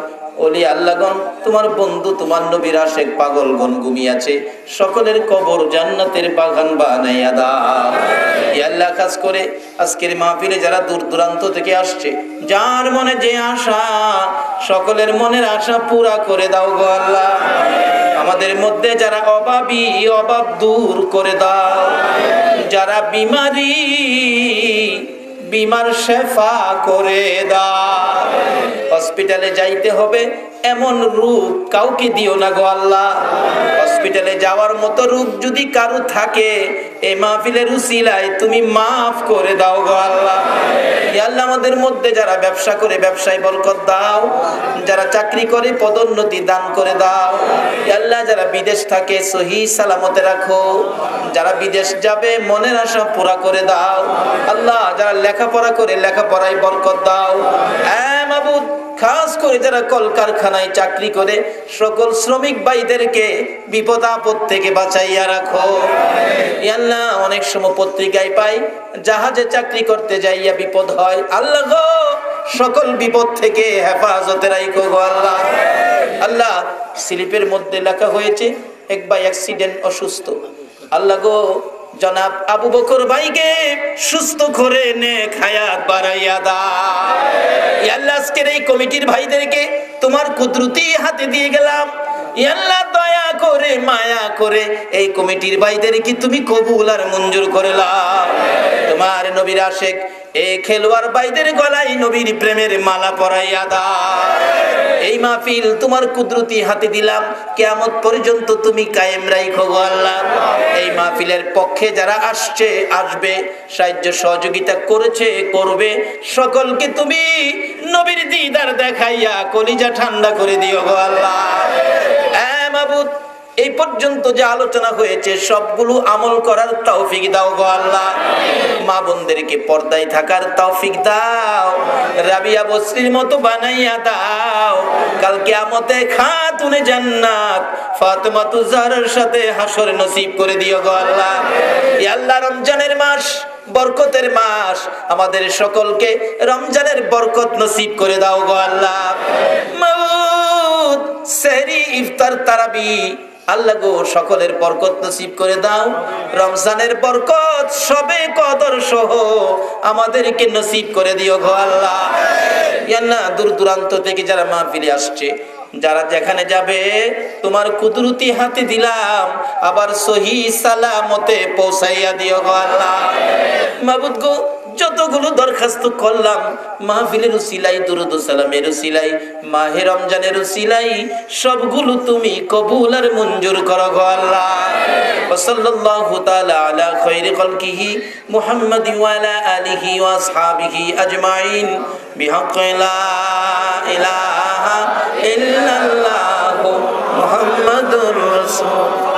ওলি আল্লাহগণ, তোমার বন্ধু, তোমার নবীর আশিক পাগলগণ ঘুমিয়ে আছে, সকলের কবর জান্নাতের বাগান বানাইয়া দাও ইয়া আল্লাহ। খাস করে আজকের মাহফিলে যারা দূর দূরান্ত থেকে আসছে, যার মনে যে আশা, সকলের মনের আশা পুরা করে দাও গো আল্লাহ। আমাদের মধ্যে যারা অভাবী, অভাব দূর করে দাও। যারা বিমারি, বিমার শেফা করে দাও। হসপিটালে যাইতে হবে এমন রূপ কাউকে দিও না গো আল্লাহ। হসপিটালে যাওয়ার মতো রূপ যদি কারো থাকে, এই মাহফিলের উসিলায় তুমি মাফ করে দাও গো আল্লাহ। ইয়া আল্লাহ, আমাদের মধ্যে যারা ব্যবসা করে ব্যবসায় বরকত দাও, যারা চাকরি করে পদোন্নতি দান করে দাও ইয়া আল্লাহ। যারা বিদেশ থাকে সহি সালামতে রাখো, যারা বিদেশ যাবে মনের আশা পুরা করে দাও আল্লাহ। যারা লেখাপড়া করে লেখাপড়ায় বরকত দাও মাবুদ। খাস করে যারা কলকারখানায় চাকরি করে সকল শ্রমিক ভাইদেরকে বিপদ আপদ থেকে বাঁচাইয়া রাখো ইয়া আল্লাহ। অনেক সময় পত্রিকায় পাই জাহাজে চাকরি করতে যাইয়া বিপদ হয়, আল্লাহ গো সকল বিপদ থেকে হেফাজতে রাখো গো আল্লাহ। আল্লাহ, স্লিপের মধ্যে লেখা হয়েছে এক ভাই অ্যাক্সিডেন্ট অসুস্থ, আল্লাহ গো জনাব আবু বকর ভাইকে সুস্থ করে নেক হায়াত বাড়াইয়া দাও ইয়া আল্লাহ। আজকের এই কমিটির ভাইদেরকে তোমার কুদরতি হাতে দিয়ে গেলাম ইয়া আল্লাহ। দয়া করে মায়া করে এই কমিটির ভাইদেরকে তুমি কবুল আর মঞ্জুর করে নাও। তোমার নবীর আশিক এই খেলোয়াড় ভাইদের গলায় নবীর প্রেমের মালা পরাইয়া দাও। এই মাহফিল তোমার কুদরতি হাতে দিলাম, কিয়ামত পর্যন্ত তুমি কায়েম রাখো গো আল্লাহ। এই মাহফিলের পক্ষে যারা আসছে, আসবে, সাহায্য সহযোগিতা করেছে, করবে, সকলকে তুমি নবীর দিদার দেখাইয়া কলিজা ঠান্ডা করে দিও গো আল্লাহ। মাবুদ, এই পর্যন্ত যে আলোচনা হয়েছে সবগুলো আমল করার তৌফিক দাও গো আল্লাহ। মা বোনদেরকে পর্দায় থাকার তৌফিক দাও, রাবিয়া বসরির মতো বানাইয়া দাও। কাল কিয়ামতে খাতুনে জান্নাত ফাতেমাতু জাহরার সাথে হাসর নসিব করে দিও গো আল্লাহ। ইয়া আল্লাহ, রমজানের মাস বরকতের মাস, আমাদের সকলকে রমজানের বরকত নসিব করে দাও গো আল্লাহ। মাউদ সেহরি ইফতার তারাবি আল্লাহ গো সকলের বরকত নসিব করে দাও। রমজানের বরকত সবে কদর সহ আমাদেরকে নসিব করে দিও গো আল্লাহ। ইয়া আল্লাহ, দূর দূরান্ত থেকে যারা মাহফিলে আসছে, যারা যেখানে যাবে তোমার কুদরতি হাতে দিলাম, আবার সহি সালামতে পৌঁছাইয়া দিও গো আল্লাহ। মাবুদ গো, যতগুলো দরখাস্ত করলাম মাহফিলের উসিলাই, দুরূদ ও সালামের উসিলাই, মাহে রমজানের উসিলাই, সবগুলো তুমি কবুল আর মঞ্জুর করো গো আল্লাহ। ওয়া সাল্লাল্লাহু তাআলা আলা খায়রি খালকিহি মুহাম্মাদিন ওয়া আলা আলিহি ওয়া আসহাবিহি আজমাইন বিহাক্কি লা ইলাহা ইল্লাল্লাহু মুহাম্মাদুর রাসূল।